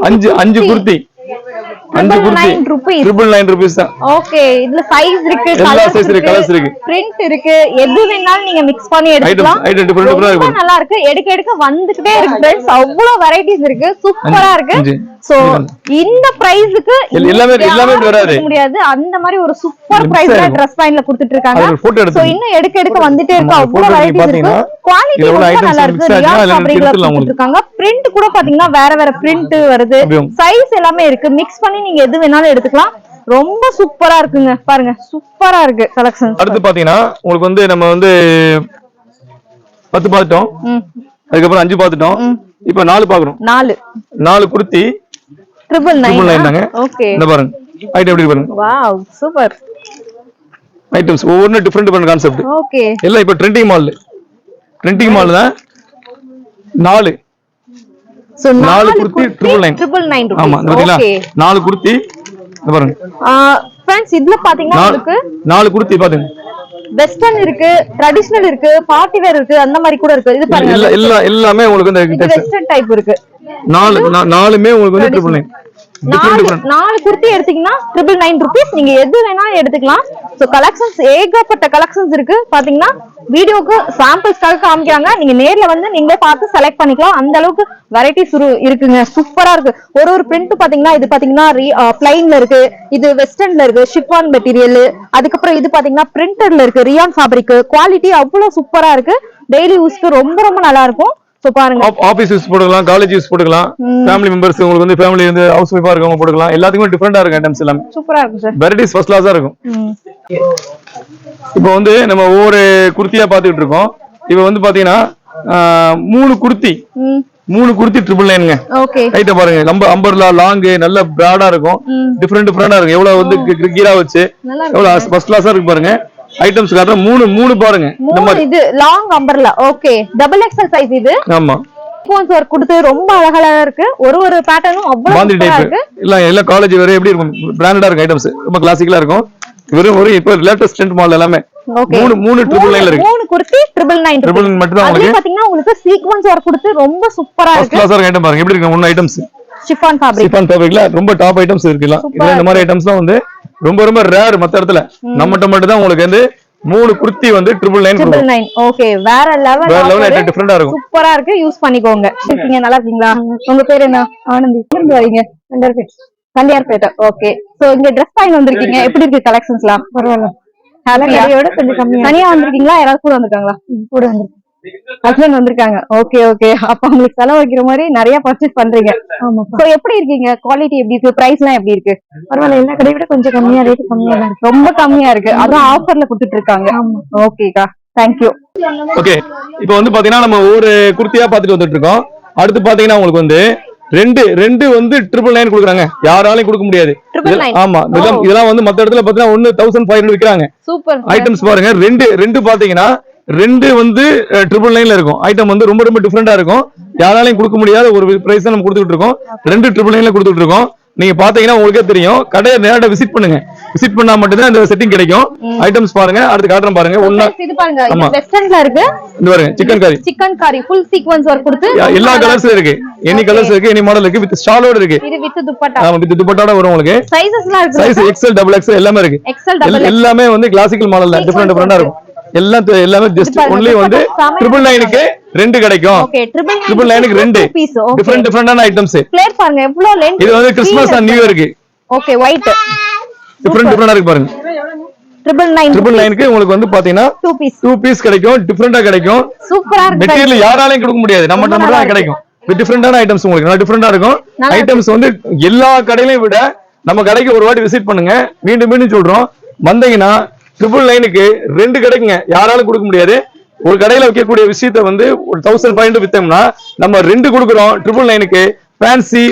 Speaker 1: 5 குர்த்தி 5 குர்த்தி 999 rupees தான்
Speaker 2: ஓகே இதுல சைஸ் இருக்கு
Speaker 1: கலர்ஸ் இருக்கு
Speaker 2: பிரிண்ட் இருக்கு எது வேணாலும் நீங்க mix பண்ணி எடுக்கலாம்
Speaker 1: ஐட்டம் டிஃபரெண்டா இருக்கு
Speaker 2: நல்லா இருக்கு எடுக்க வந்துட்டே இருக்கு फ्रेंड्स அவ்வளவு வெரைட்டிஸ் இருக்கு சூப்பரா இருக்கு சோ இந்த பிரைஸ்க்கு
Speaker 1: எல்லாமே வராது
Speaker 2: முடியாது அந்த மாதிரி ஒரு சூப்பர் பிரைஸ்ல Dress Point கொடுத்துட்டு இருக்காங்க சோ இன்னும் எடுக்க வந்துட்டே இருக்கு அவ்வளவு வெரைட்டிஸ் இருக்கு குவாலிட்டி ரொம்ப நல்லா இருக்கு ரியால் ஃபேப்ரிக்ல கொடுத்துட்டு இருக்காங்க பிரிண்ட் கூட பாத்தீங்கன்னா வேற பிரிண்ட் வருது சைஸ் எல்லாமே இருக்கு mix பண்ணி நீங்க எது வேணாலும் எடுத்துக்கலாம் ரொம்ப சூப்பரா இருக்குங்க பாருங்க சூப்பரா இருக்கு கலெக்ஷன்
Speaker 1: அடுத்து பாத்தீங்கன்னா உங்களுக்கு வந்து நம்ம வந்து 10 பார்த்துட்டோம் அதுக்கப்புறம் 5 பார்த்துட்டோம் இப்போ 4 பாக்குறோம் 4 குர்த்தி 999 தாங்க
Speaker 2: ஓகே
Speaker 1: இந்த பாருங்க ஐட்டம் எப்படி பாருங்க
Speaker 2: வாவ் சூப்பர்
Speaker 1: ஐட்டம்ஸ் ஒவ்வொரு டிஃபரெண்ட் கான்செப்ட்
Speaker 2: ஓகே
Speaker 1: எல்லாம் இப்போ ட்ரெண்டிங் மால் தான் 4
Speaker 2: சோ
Speaker 1: 4 குர்த்தி 999 ஆமா பாத்தீங்களா 4 குர்த்தி இந்த பாருங்க
Speaker 2: फ्रेंड्स இதுல பாத்தீங்கன்னா உங்களுக்கு
Speaker 1: 4 குர்த்தி பாருங்க
Speaker 2: வெஸ்டர்ன் இருக்கு ட்ரெடிஷனல் இருக்கு பார்ட்டி வேர் இருக்கு அந்த மாதிரி கூட இருக்கு இது பாருங்க
Speaker 1: எல்லாமே உங்களுக்கு இந்த
Speaker 2: வெஸ்டர்ன் டைப் இருக்கு
Speaker 1: நாலுமே உங்களுக்கு வந்து 999
Speaker 2: 4 குர்த்தி எடுத்தீங்கன்னா 999 rupees நீங்க எது வேணாலும் எடுத்துக்கலாம் சோ கலெக்ஷன்ஸ் ஏகப்பட்ட கலெக்ஷன்ஸ் இருக்கு பாத்தீங்கன்னா வீடியோக்கு சாம்பிள்ஸ்க்காக காமிக்கிறாங்க நீங்க நேர்ல வந்து நீங்களே பார்த்து செலக்ட் பண்ணிக்கலாம் அந்த அளவுக்கு வெரைட்டிஸ் இருக்குங்க சூப்பரா இருக்கு ஒரு பிரிண்ட் பாத்தீங்கன்னா இது பாத்தீங்கன்னா பிளைன்ல இருக்கு இது வெஸ்டர்ன்ல இருக்கு ஷிஃபான் மெட்டீரியல் அதுக்கப்புறம் இது பாத்தீங்கன்னா பிரிண்டட்ல இருக்கு ரியான் ஃபேப்ரிக் குவாலிட்டி அவ்வளவு சூப்பரா இருக்கு டெய்லி யூஸ்க்கு ரொம்ப நல்லா இருக்கும் சோ பாருங்க
Speaker 1: ஆபீஸ் யூஸ் போட்டுக்கலாம் காலேஜ் யூஸ் போட்டுக்கலாம் ஃபேமிலி மெம்பர்ஸ் உங்களுக்கு வந்து ஃபேமிலி வந்து ஹவுஸ் வைஃபா இருக்கவங்க போட்டுக்கலாம் எல்லாத்துக்கும் டிஃபரெண்டா இருக்கு ஐட்டம்ஸ் எல்லாம்
Speaker 2: சூப்பரா இருக்கு சார்
Speaker 1: வெரைட்டிஸ் ஃபர்ஸ்ட் கிளாஸா இருக்கும் இப்போ வந்து நம்ம ஒவ்வொரு குர்த்தியா பாத்துக்கிட்டு இருக்கோம் இப்போ வந்து பாத்தீங்கன்னா 3 குர்த்தி 999ங்க
Speaker 2: ஓகே
Speaker 1: ஐட்டம் பாருங்க நம்ம அம்பர்லா லாங் நல்ல பிராடா இருக்கும் டிஃபரெண்டா இருக்கும் எவ்வளவு வந்து கீரா வச்சு எவ்வளவு ஃபர்ஸ்ட் கிளாஸா இருக்கு பாருங்க ஐட்டம்ஸ் காட்டுற 3 பாருங்க
Speaker 2: இந்த மாதிரி இது long umbrella okay double XL size இது ஆமா சீக்வென்ஸ் வர்க் கொடுத்து ரொம்ப அழகா இருக்கு ஒரு பேட்டர்னும் அவ்வளவு சூப்பரா இருக்கு
Speaker 1: இல்ல காலேஜ் வேற எப்படி இருக்கும் பிராண்டடா இருக்கு ஐட்டம்ஸ் ரொம்ப கிளாசிக்கலா இருக்கும் வெறும் ஒரு இப்போ லேட்டஸ்ட் ட்ரெண்ட் மாடல் எல்லாமே 3 999 இருக்கு 3 குர்த்தி 999 மட்டும் தான் உங்களுக்கு பாத்தீங்கன்னா உங்களுக்கு சீக்வென்ஸ் வர்க் கொடுத்து ரொம்ப சூப்பரா இருக்கு கிளாஸ் வர்க் ஐட்டம் பாருங்க எப்படி இருக்கு 3 ஐட்டம்ஸ் ஷிஃபான் ஃபேப்ரிக்ல ரொம்ப டாப் ஐட்டம்ஸ் இருக்குல இந்த மாதிரி ஐட்டம்ஸ்லாம் வந்து ரொம்ப ரேர் மத்த இடத்துல நம்மட்ட மட்டும் தான் உங்களுக்கு வந்து 3 குர்த்தி வந்து 999
Speaker 2: ஓகே வேற லெவல்
Speaker 1: டிஃபரெண்டா இருக்கும்
Speaker 2: சூப்பரா இருக்கு யூஸ் பண்ணிக்கோங்க இருக்கீங்க நல்லா இருக்கீங்களா உங்க பேர் என்ன ஆனந்தி எங்க வரீங்க கண்டியார்பேட்டை ஓகே சோ இங்க Dress Point வந்திருக்கீங்க எப்படி இருக்கு கலெக்ஷன்ஸ்லாம் பரவாயில்ல ஹலோயோட கொஞ்சம் கம்மியா தனியா வந்திருக்கீங்களா யாராவது கூட வந்திருக்காங்களா கூட வந்திருக்காங்க ஹஸ்பண்ட் வந்திருக்காங்க ஓகே அப்ப உங்களுக்கு செலவு வைக்கிற மாதிரி நிறைய பர்ச்சேஸ் பண்றீங்க ஆமா சோ எப்படி இருக்கீங்க குவாலிட்டி எப்படி இருக்கு பிரைஸ் எல்லாம் எப்படி இருக்கு பரவாயில்ல எல்லா கடையை விட கொஞ்சம் கம்மியா ரேட் கம்மியா இருக்கு ரொம்ப கம்மியா இருக்கு அதுவும் ஆஃபர்ல கொடுத்துட்டு இருக்காங்க ஓகேக்கா தேங்க்யூ
Speaker 1: ஓகே இப்போ வந்து பாத்தீங்கன்னா நம்ம ஒரு குர்த்தியா பாத்துட்டு வந்துட்டு இருக்கோம் அடுத்து பாத்தீங்கன்னா உங்களுக்கு வந்து ரெண்டு வந்து 999 கொடுக்குறாங்க யாராலையும் கொடுக்க முடியாது ஆமா இதெல்லாம் வந்து மத்த இடத்துல பாத்தீங்கன்னா 1500 விக்கிறாங்க சூப்பர் ஐட்டம்ஸ் பாருங்க ரெண்டு பாத்தீங்கன்னா 2 வந்து 999 இருக்கும் ஐட்டம் வந்து ரொம்ப டிஃபரெண்டா இருக்கும் யாராலையும் கொடுக்க முடியாத ஒரு பிரைஸ் தான் நம்ம கொடுத்துட்டு இருக்கோம் 2 999 கொடுத்துட்டு இருக்கோம் நீங்க பாத்தீங்கன்னா உங்களுக்கே தெரியும் கடையை நேரா விசிட் பண்ணுங்க விசிட் பண்ணா மட்டும் தான் இந்த செட்டிங் கிடைக்கும் ஐட்டம்ஸ் பாருங்க அடுத்து காட்டுறேன் பாருங்க ஒண்ணா
Speaker 2: இது பாருங்க இது வெஸ்டர்ன்ல இருக்கு
Speaker 1: இது பாருங்க சிக்கன் காரி
Speaker 2: ফুল சீக்வென்ஸ் வர்க் கொடுத்து
Speaker 1: எல்லா கலர்ஸ்ல இருக்கு எனி கலர்ஸ் இருக்கு எனி மாடல் இருக்கு வித் ஸ்டாலோட இருக்கு
Speaker 2: இது வித் துப்பட்டா
Speaker 1: வித் துப்பட்டாட வரும் உங்களுக்கு
Speaker 2: சைஸஸ்லாம் இருக்கு
Speaker 1: சைஸ் XL டபுள் XL எல்லாமே இருக்கு எல்லாமே வந்து கிளாசிக்கல் மாடல்ல டிஃபரெண்டா இருக்கும் எல்லாமே ஜஸ்ட் ஒன்லி வந்து 999 க்கு 2 கிடைக்கும்.
Speaker 2: ஓகே,
Speaker 1: 999க்கு 2
Speaker 2: பீஸ்.
Speaker 1: டிஃபரெண்டான ஐட்டம்ஸ்.
Speaker 2: பிளேட் பாருங்க எவ்வளவு லென்த்.
Speaker 1: இது வந்து கிறிஸ்மஸ் அண்ட் நியூ இயருக்கு.
Speaker 2: ஓகே, ஒயிட்
Speaker 1: டிஃபரெண்டா இருக்கு பாருங்க. 999க்கு உங்களுக்கு வந்து பாத்தீங்கன்னா 2 பீஸ் கிடைக்கும். டிஃபரெண்டா கிடைக்கும்.
Speaker 2: சூப்பரா இருக்கு.
Speaker 1: மெட்டீரியல் யாராலையும் கொடுக்க முடியாது, நம்ம மட்டும் தான் கிடைக்கும். டிஃபரெண்டான ஐட்டம்ஸ் உங்களுக்கு நல்லா டிஃபரெண்டா இருக்கும். ஐட்டம்ஸ் வந்து எல்லா கடையிலையும் விட நம்ம கடைக்கு ஒரு வாட்டி விசிட் பண்ணுங்க. மீண்டும் மீண்டும் சொல்றோம், வந்தீங்கன்னா 999க்கு 2 கிடைக்குங்க. யாராலும் கொடுக்க முடியாது. ஒரு கடையில வைக்கக்கூடிய விஷயத்த வந்து ஒரு 1500 வித்தோம்னா நம்ம 2 கொடுக்குறோம். 999க்கு fancy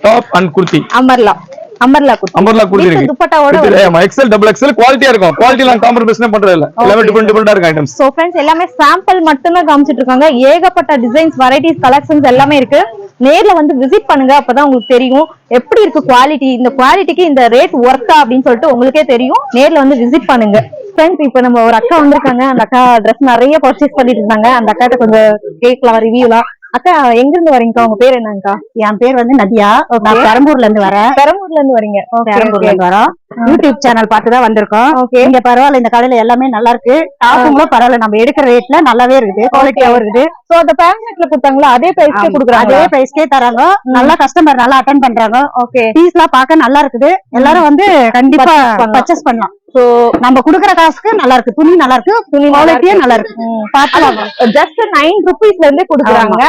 Speaker 1: top and kurti.
Speaker 2: Umbrella kurti
Speaker 1: இருக்கு.
Speaker 2: துப்பட்டாவோட
Speaker 1: XL டபுள் XL குவாலிட்டியா இருக்கும். குவாலிட்டில காம்ப்ரமைஸ் பண்றது இல்ல. எல்லாமே டிஃபரெண்டா இருக்கு ஐட்டம்ஸ்.
Speaker 2: சோ फ्रेंड्स, எல்லாமே சாம்பிள் மட்டும் தான் காமிச்சிட்டு இருக்காங்க. ஏகப்பட்ட டிசைன்ஸ், வெரைட்டிஸ், கலெக்ஷன்ஸ் எல்லாமே இருக்கு. நேர்ல வந்து விசிட் பண்ணுங்க, அப்பதான் உங்களுக்கு தெரியும் எப்படி இருக்கு குவாலிட்டி. இந்த குவாலிட்டிக்கு இந்த ரேட் ஒர்த்தா அப்படின்னு சொல்லிட்டு உங்களுக்கே தெரியும். நேர்ல வந்து விசிட் பண்ணுங்க. ஃப்ரெண்ட்ஸ், இப்ப நம்ம ஒரு அக்கா வந்திருக்காங்க. அந்த அக்கா ட்ரெஸ் நிறைய பர்ச்சேஸ் பண்ணிட்டு இருந்தாங்க. அந்த அக்காட்ட கொஞ்சம் கேட்கலாம், ரிவ்யூலாம். அக்கா, எங்க இருந்து வரீங்கக்கா? உங்க பேர் என்னங்கக்கா?
Speaker 4: என் பேர் வந்து நதியா. நான் பெரம்பூர்ல இருந்து வரேன்.
Speaker 2: பெரம்பூர்ல இருந்து வரீங்க?
Speaker 4: பெரம்பூர்ல இருந்து வரோம். யூடியூப் சேனல் பார்த்துதான் வந்திருக்கோம். இங்க பரவாயில்ல, இந்த கடையில எல்லாமே நல்லா இருக்கு. டாப்புங்களும் பரவாயில்ல, நம்ம எடுக்கிற ரேட்ல நல்லாவே இருக்குது, குவாலிட்டியாவும் இருக்குது.
Speaker 2: சோ அந்த பேம்ப்ளெட்ல கொடுத்தாங்களா அதே பிரைஸ்க்கே கொடுக்குறாங்க?
Speaker 4: அதே பிரைஸ்க்கே தராங்க. நல்லா கஸ்டமர் நல்லா அட்டெண்ட் பண்றாங்க.
Speaker 2: ஓகே,
Speaker 4: பீஸ் எல்லாம் பார்க்க நல்லா இருக்குது. எல்லாரும் வந்து கண்டிப்பா பர்ச்சேஸ் பண்ணலாம்.
Speaker 2: சோ
Speaker 4: நம்ம குடுக்கற காசுக்கு நல்லா இருக்கு, துணி நல்லா இருக்கு, துணி குவாலிட்டியே நல்லா இருக்கு. பாக்கலாம்.
Speaker 2: ஜஸ்ட் 9 ருபீஸ்ல இருந்தே கொடுக்குறாங்க.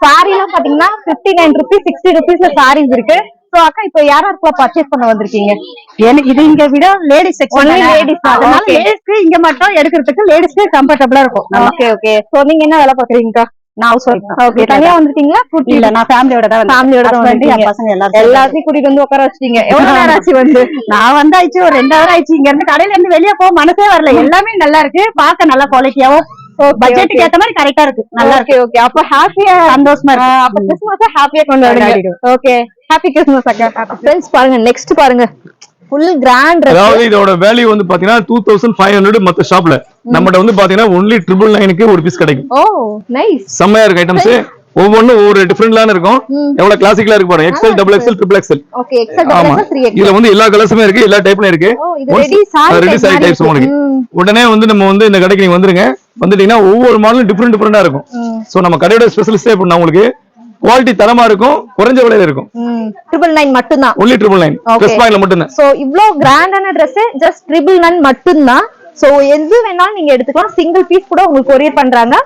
Speaker 2: சாரி எல்லாம் பாத்தீங்கன்னா 59 ருபீஸ், 60 ருபீஸ்ல சாரீஸ் இருக்கு. சோ அக்கா, இப்ப யாராருக்குள்ள பர்ச்சேஸ் பண்ண வந்திருக்கீங்க?
Speaker 4: இது இங்க விட லேடிஸ் செக்ஷன்,
Speaker 2: லேடிஸ்.
Speaker 4: அதனால லேடிஸ்க்கு இங்க மட்டும் எடுக்கிறதுக்கு லேடிஸ்க்கு கம்ஃபர்டபுளா இருக்கும்.
Speaker 2: Okay okay. சோ நீங்க என்ன வேலை பாக்குறீங்கக்கா?
Speaker 4: நான் ஹவுஸ் ஒய்ஃப்.
Speaker 2: ஓகே, தனியா வந்திருக்கீங்களா?
Speaker 4: இல்ல, நான் ஃபேமிலியோட தான் வந்தேன்.
Speaker 2: ஃபேமிலியோட தான் வந்தீங்க.
Speaker 4: என் பசங்க
Speaker 2: எல்லாத்தையும் கூட்டிட்டு வந்து உட்கார வச்சிட்டீங்க. எவ்வளவு நேரம் ஆச்சு வந்து?
Speaker 4: நான் வந்தாச்சு ஒரு 2 ஹவர் ஆயிடுச்சு. இங்க இருந்து கடையில இருந்து வெளியே போக மனசே வரல. எல்லாமே நல்லா இருக்கு, பார்க்க நல்லா குவாலிட்டியாவும், பட்ஜெட்டுக்கு ஏத்த மாதிரி கரெக்டா இருக்கு. நல்லா இருக்கு.
Speaker 2: ஓகே, அப்ப ஹாப்பியா,
Speaker 4: சந்தோஷமா இருக்கு.
Speaker 2: அப்ப கிறிஸ்மஸ் ஹாப்பியா கொண்டாடுங்க. ஓகே, ஹாப்பி கிறிஸ்மஸ் அக்கா. ஃப்ரெண்ட்ஸ் பாருங்க, நெக்ஸ்ட் பாருங்க, ஃபுல் கிராண்ட்.
Speaker 1: அதாவது இதோட வேல்யூ வந்து பாத்தீங்கன்னா 2500 மத்த ஷாப்ல. நம்மட்ட வந்து பாத்தீங்கன்னா only 999க்கு ஒரு பீஸ் கிடைக்கும்.
Speaker 2: ஓ நைஸ்,
Speaker 1: செம்மையா இருக்கு ஐட்டம்ஸ். ஒவ்வொன்றும் ஒவ்வொரு டிஃபரெண்ட்லான இருக்கும். எவ்வளவு கிளாசிக்கலா இருக்கு பாருங்க. XL double XL triple XL.
Speaker 2: Okay, XL double XL 3XL.
Speaker 1: இதுல வந்து எல்லா கலர்ஸுமே இருக்கு, எல்லா டைப்லயும் இருக்கு. ரெடி சாரி டைப்ஸ் உங்களுக்கு. உடனே வந்து நம்ம வந்து இந்த கடைக்கு நீங்க வந்துருங்க. வந்துட்டீங்கன்னா ஒவ்வொரு மாடலும் டிஃபரெண்டா இருக்கும். சோ நம்ம கடையோட ஸ்பெஷலிஸ்டே பண்ணா உங்களுக்கு குவாலிட்டி தரமா இருக்கும், குறைஞ்ச விலையில இருக்கும்.
Speaker 2: 999 மட்டும் தான்.
Speaker 1: only 999 ட்ரெஸ் பாயிண்ட்ல மட்டும் தான்.
Speaker 2: சோ இவ்ளோ கிராண்டான Dress ஜஸ்ட் 999 மட்டும் தான். சோ எது வேணாலும் நீங்க எடுத்துக்கலாம். சிங்கிள் பீஸ் கூட உங்களுக்கு கொரியர் பண்றாங்க.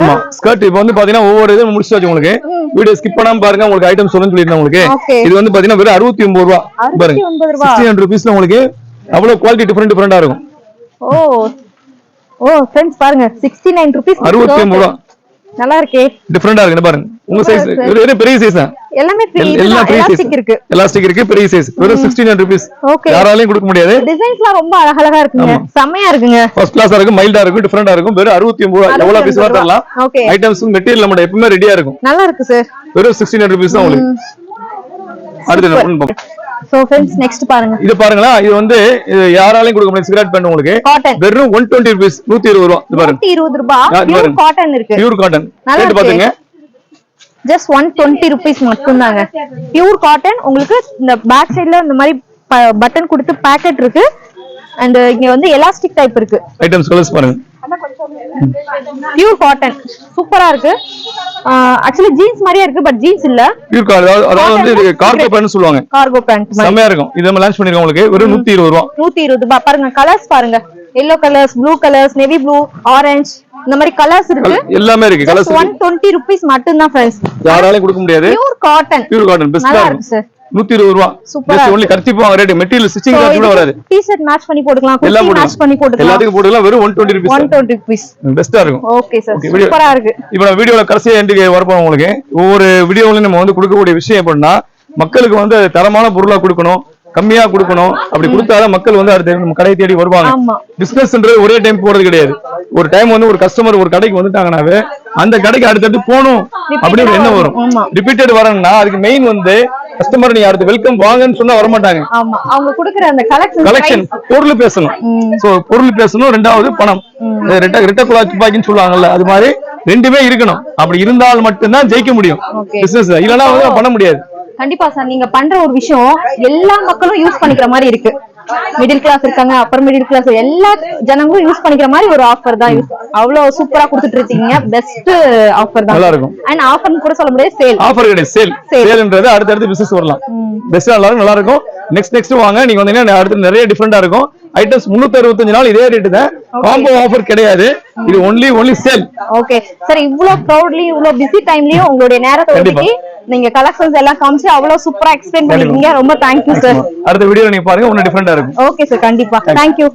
Speaker 1: ஆமா, ஸ்கர்ட் இப்போ வந்து பாத்தீங்கன்னா ஒவ்வொரு இதுவும் முடிச்சாச்சு உங்களுக்கு. வீடியோ ஸ்கிப் பண்ணாம பாருங்க, உங்களுக்கு ஐட்டம் சொல்லுன்னு சொல்லிருந்தேன் உங்களுக்கு. இது வந்து பாத்தீங்கன்னா வெறும் 69 ரூபாய் பாருங்க. 69 ரூபாய்ல உங்களுக்கு அவ்வளவு குவாலிட்டி டிஃபரெண்டா இருக்கும்.
Speaker 2: ஓ ஃப்ரெண்ட்ஸ் பாருங்க, 69 ரூபீஸ்
Speaker 1: 69 ரூபாய்.
Speaker 2: நல்லா இருக்கே,
Speaker 1: டிஃபரெண்டா இருக்கு பாருங்க. உங்க சைஸ் இது பெரிய சைஸ் தான்.
Speaker 2: எல்லாமே எலாஸ்டிக் இருக்கு.
Speaker 1: எலாஸ்டிக் இருக்கு, பெரிய சைஸ். வெறும் 69 ரூபீஸ். யாராலையும் கொடுக்க முடியாது.
Speaker 2: டிசைன்ஸ்லாம் ரொம்ப அழகா இருக்குங்க, செமையா இருக்குங்க.
Speaker 1: ஃபர்ஸ்ட் கிளாஸா இருக்கு, மைல்டா இருக்கு, டிஃபரெண்டா இருக்கும். வெறும் 69 ரூபாய். எவ்வளவு பீஸ் தரலாம். ஐட்டம்ஸ் மெட்டீரியல் நம்ம எப்பவுமே ரெடியா இருக்கும்.
Speaker 2: நல்லா இருக்கு சார்.
Speaker 1: வெறும் 69 ரூபீஸ் தான் உங்களுக்கு. அடுத்து
Speaker 2: சோ फ्रेंड्स நெக்ஸ்ட் பாருங்க.
Speaker 1: இது பாருங்களா, இது வந்து யாராலையும் கொடுக்க முடியாது. சிகரெட் பேண்ட் உங்களுக்கு வெறும் 120 ரூபீஸ், 120 ரூபாய். இது பாருங்க,
Speaker 2: 120 ரூபாய். பியூர் காட்டன் இருக்கு.
Speaker 1: பியூர் காட்டன் ரேட் பாத்துங்க.
Speaker 2: ஜஸ்ட் 120 ரூபீஸ் மட்டும் தாங்க. Pure cotton. உங்களுக்கு இந்த பேக் சைடுல இந்த மாதிரி பட்டன் கொடுத்து பாக்கெட் இருக்கு. அண்ட் இங்க வந்து எலாஸ்டிக் டைப் இருக்கு.
Speaker 1: ஐட்டம்ஸ் கலர்ஸ் பாருங்க.
Speaker 2: பியூர் காட்டன் சூப்பரா இருக்கு. ஆக்சுவலி ஜீன்ஸ் மாதிரியே இருக்கு, பட் ஜீன்ஸ் இல்ல.
Speaker 1: பியூர் காட்டன், அதாவது வந்து கார்கோ பேண்ட் சொல்லுவாங்க.
Speaker 2: கார்கோ பேண்ட்
Speaker 1: செமையா இருக்கும். இத நம்ம லான்ச் பண்ணிருக்கோம் உங்களுக்கு. வெறும் 120 ரூபாய்.
Speaker 2: 120 ரூபாய். பாருங்க கலர்ஸ் பாருங்க. yellow colours, blue colours, navy blue, orange, இந்த மாதிரி கலர்ஸ் இருக்கு.
Speaker 1: எல்லாமே இருக்கு. கலர்ஸ்
Speaker 2: 120 ரூபீஸ் மட்டும் தான் फ्रेंड्स.
Speaker 1: யாராலையும் கொடுக்க முடியாது.
Speaker 2: Pure cotton.
Speaker 1: பியூர் காட்டன் பெஸ்டா இருக்கு சார். 120 ரூபாய். ஜஸ்ட் only கர்த்திப்பாங்க ரேட். மெட்டீரியல் ஸ்டிச்சிங் சார்ஜ் கூட வராது.
Speaker 2: டி-ஷர்ட் மேட்ச் பண்ணி போட்டுக்கலாம், குர்த்தி மேட்ச் பண்ணி போட்டுக்கலாம்.
Speaker 1: எல்லாத்துக்கும் போட்டுக்கலாம். வெறும் 120 ரூபாய்.
Speaker 2: 120 ரூபாய்.
Speaker 1: பெஸ்டா இருக்கும்.
Speaker 2: ஓகே சார், சூப்பரா இருக்கு.
Speaker 1: இப்போ நான் வீடியோல கடைசியா எண்டுக்கு வரப்போம் உங்களுக்கு. ஒவ்வொரு வீடியோலயும் நம்ம வந்து கொடுக்கக்கூடிய விஷயம் எப்படின்னா, மக்களுக்கு வந்து தரமான பொருளா கொடுக்கணும், கம்மியா கொடுக்கணும். அப்படி கொடுத்தாதான் மக்கள் வந்து அடுத்த நம்ம கடையை தேடி வருவாங்க. பிசினஸ்ன்றது ஒரே டைம் போறது கிடையாது. ஒரு டைம் வந்து ஒரு கஸ்டமர் ஒரு கடைக்கு வந்துட்டாங்கன்னாவே அந்த கடைக்கு அடுத்தடுத்து போகணும் அப்படின்னு என்ன வரும். ரிப்பீட்டட் வரணும்னா அதுக்கு மெயின் வந்து கஸ்டமர் நீங்க அடுத்து வெல்கம் வாங்கன்னு சொன்னா வரமாட்டாங்க.
Speaker 2: அவங்க கொடுக்குற அந்த
Speaker 1: கலெக்ஷன் பொருள் பேசணும். சோ பொருள் பேசணும். ரெண்டாவது பணம். ரெட்டை துப்பாக்கின்னு சொல்லுவாங்கல்ல, அது மாதிரி ரெண்டுமே இருக்கணும். அப்படி இருந்தால் மட்டும்தான் ஜெயிக்க முடியும் பிசினஸ். இல்லைன்னா பண்ண முடியாது.
Speaker 2: கண்டிப்பா சார், நீங்க பண்ற ஒரு விஷயம் எல்லா மக்களும் யூஸ் பண்ணிக்கிற மாதிரி இருக்கு. மிடில் கிளாஸ் இருக்காங்க, அப்பர் மிடில் கிளாஸ் எல்லா ஜனங்களும் யூஸ் பண்ணிக்கிற மாதிரி ஒரு ஆஃபர் தான். அவ்வளவு சூப்பரா கொடுத்துட்டு இருக்கீங்க. பெஸ்ட் ஆஃபர் தான்.
Speaker 1: நல்லா இருக்கும்.
Speaker 2: அண்ட் ஆஃபர் கூட சொல்ல முடியாது, சேல்
Speaker 1: ஆஃபர் கிடையாது, சேல்ன்றது அடுத்தடுத்து பிசினஸ் வரலாம். பெஸ்டா நல்லா இருக்கும். நெக்ஸ்ட் வாங்க, நீங்க வந்தீங்கன்னா அடுத்து நிறைய டிஃபரெண்டா இருக்கும். ஐட்டம்ஸ் 365 நாள் இதே ரேட் தான். காம்போ ஆஃபர் கிடையாது. இது ஒன்லி சேல்.
Speaker 2: ஓகே சார், இவ்வளவு ப்ரௌட்லி இவ்வளவு பிஸி டைம்லயும் உங்களுடைய நேரத்தை ஒதுக்கி நீங்க கலெக்ஷன்ஸ் எல்லாம் காமிச்சு அவ்வளவு சூப்பரா எக்ஸ்பிளைன் பண்ணிருக்கீங்க. ரொம்ப தேங்க்யூ சார்.
Speaker 1: அடுத்த வீடியோல நீங்க பாருங்க, இன்னும் டிஃபரெண்டா இருக்கும்.
Speaker 2: ஓகே சார், கண்டிப்பா. தேங்க்யூ.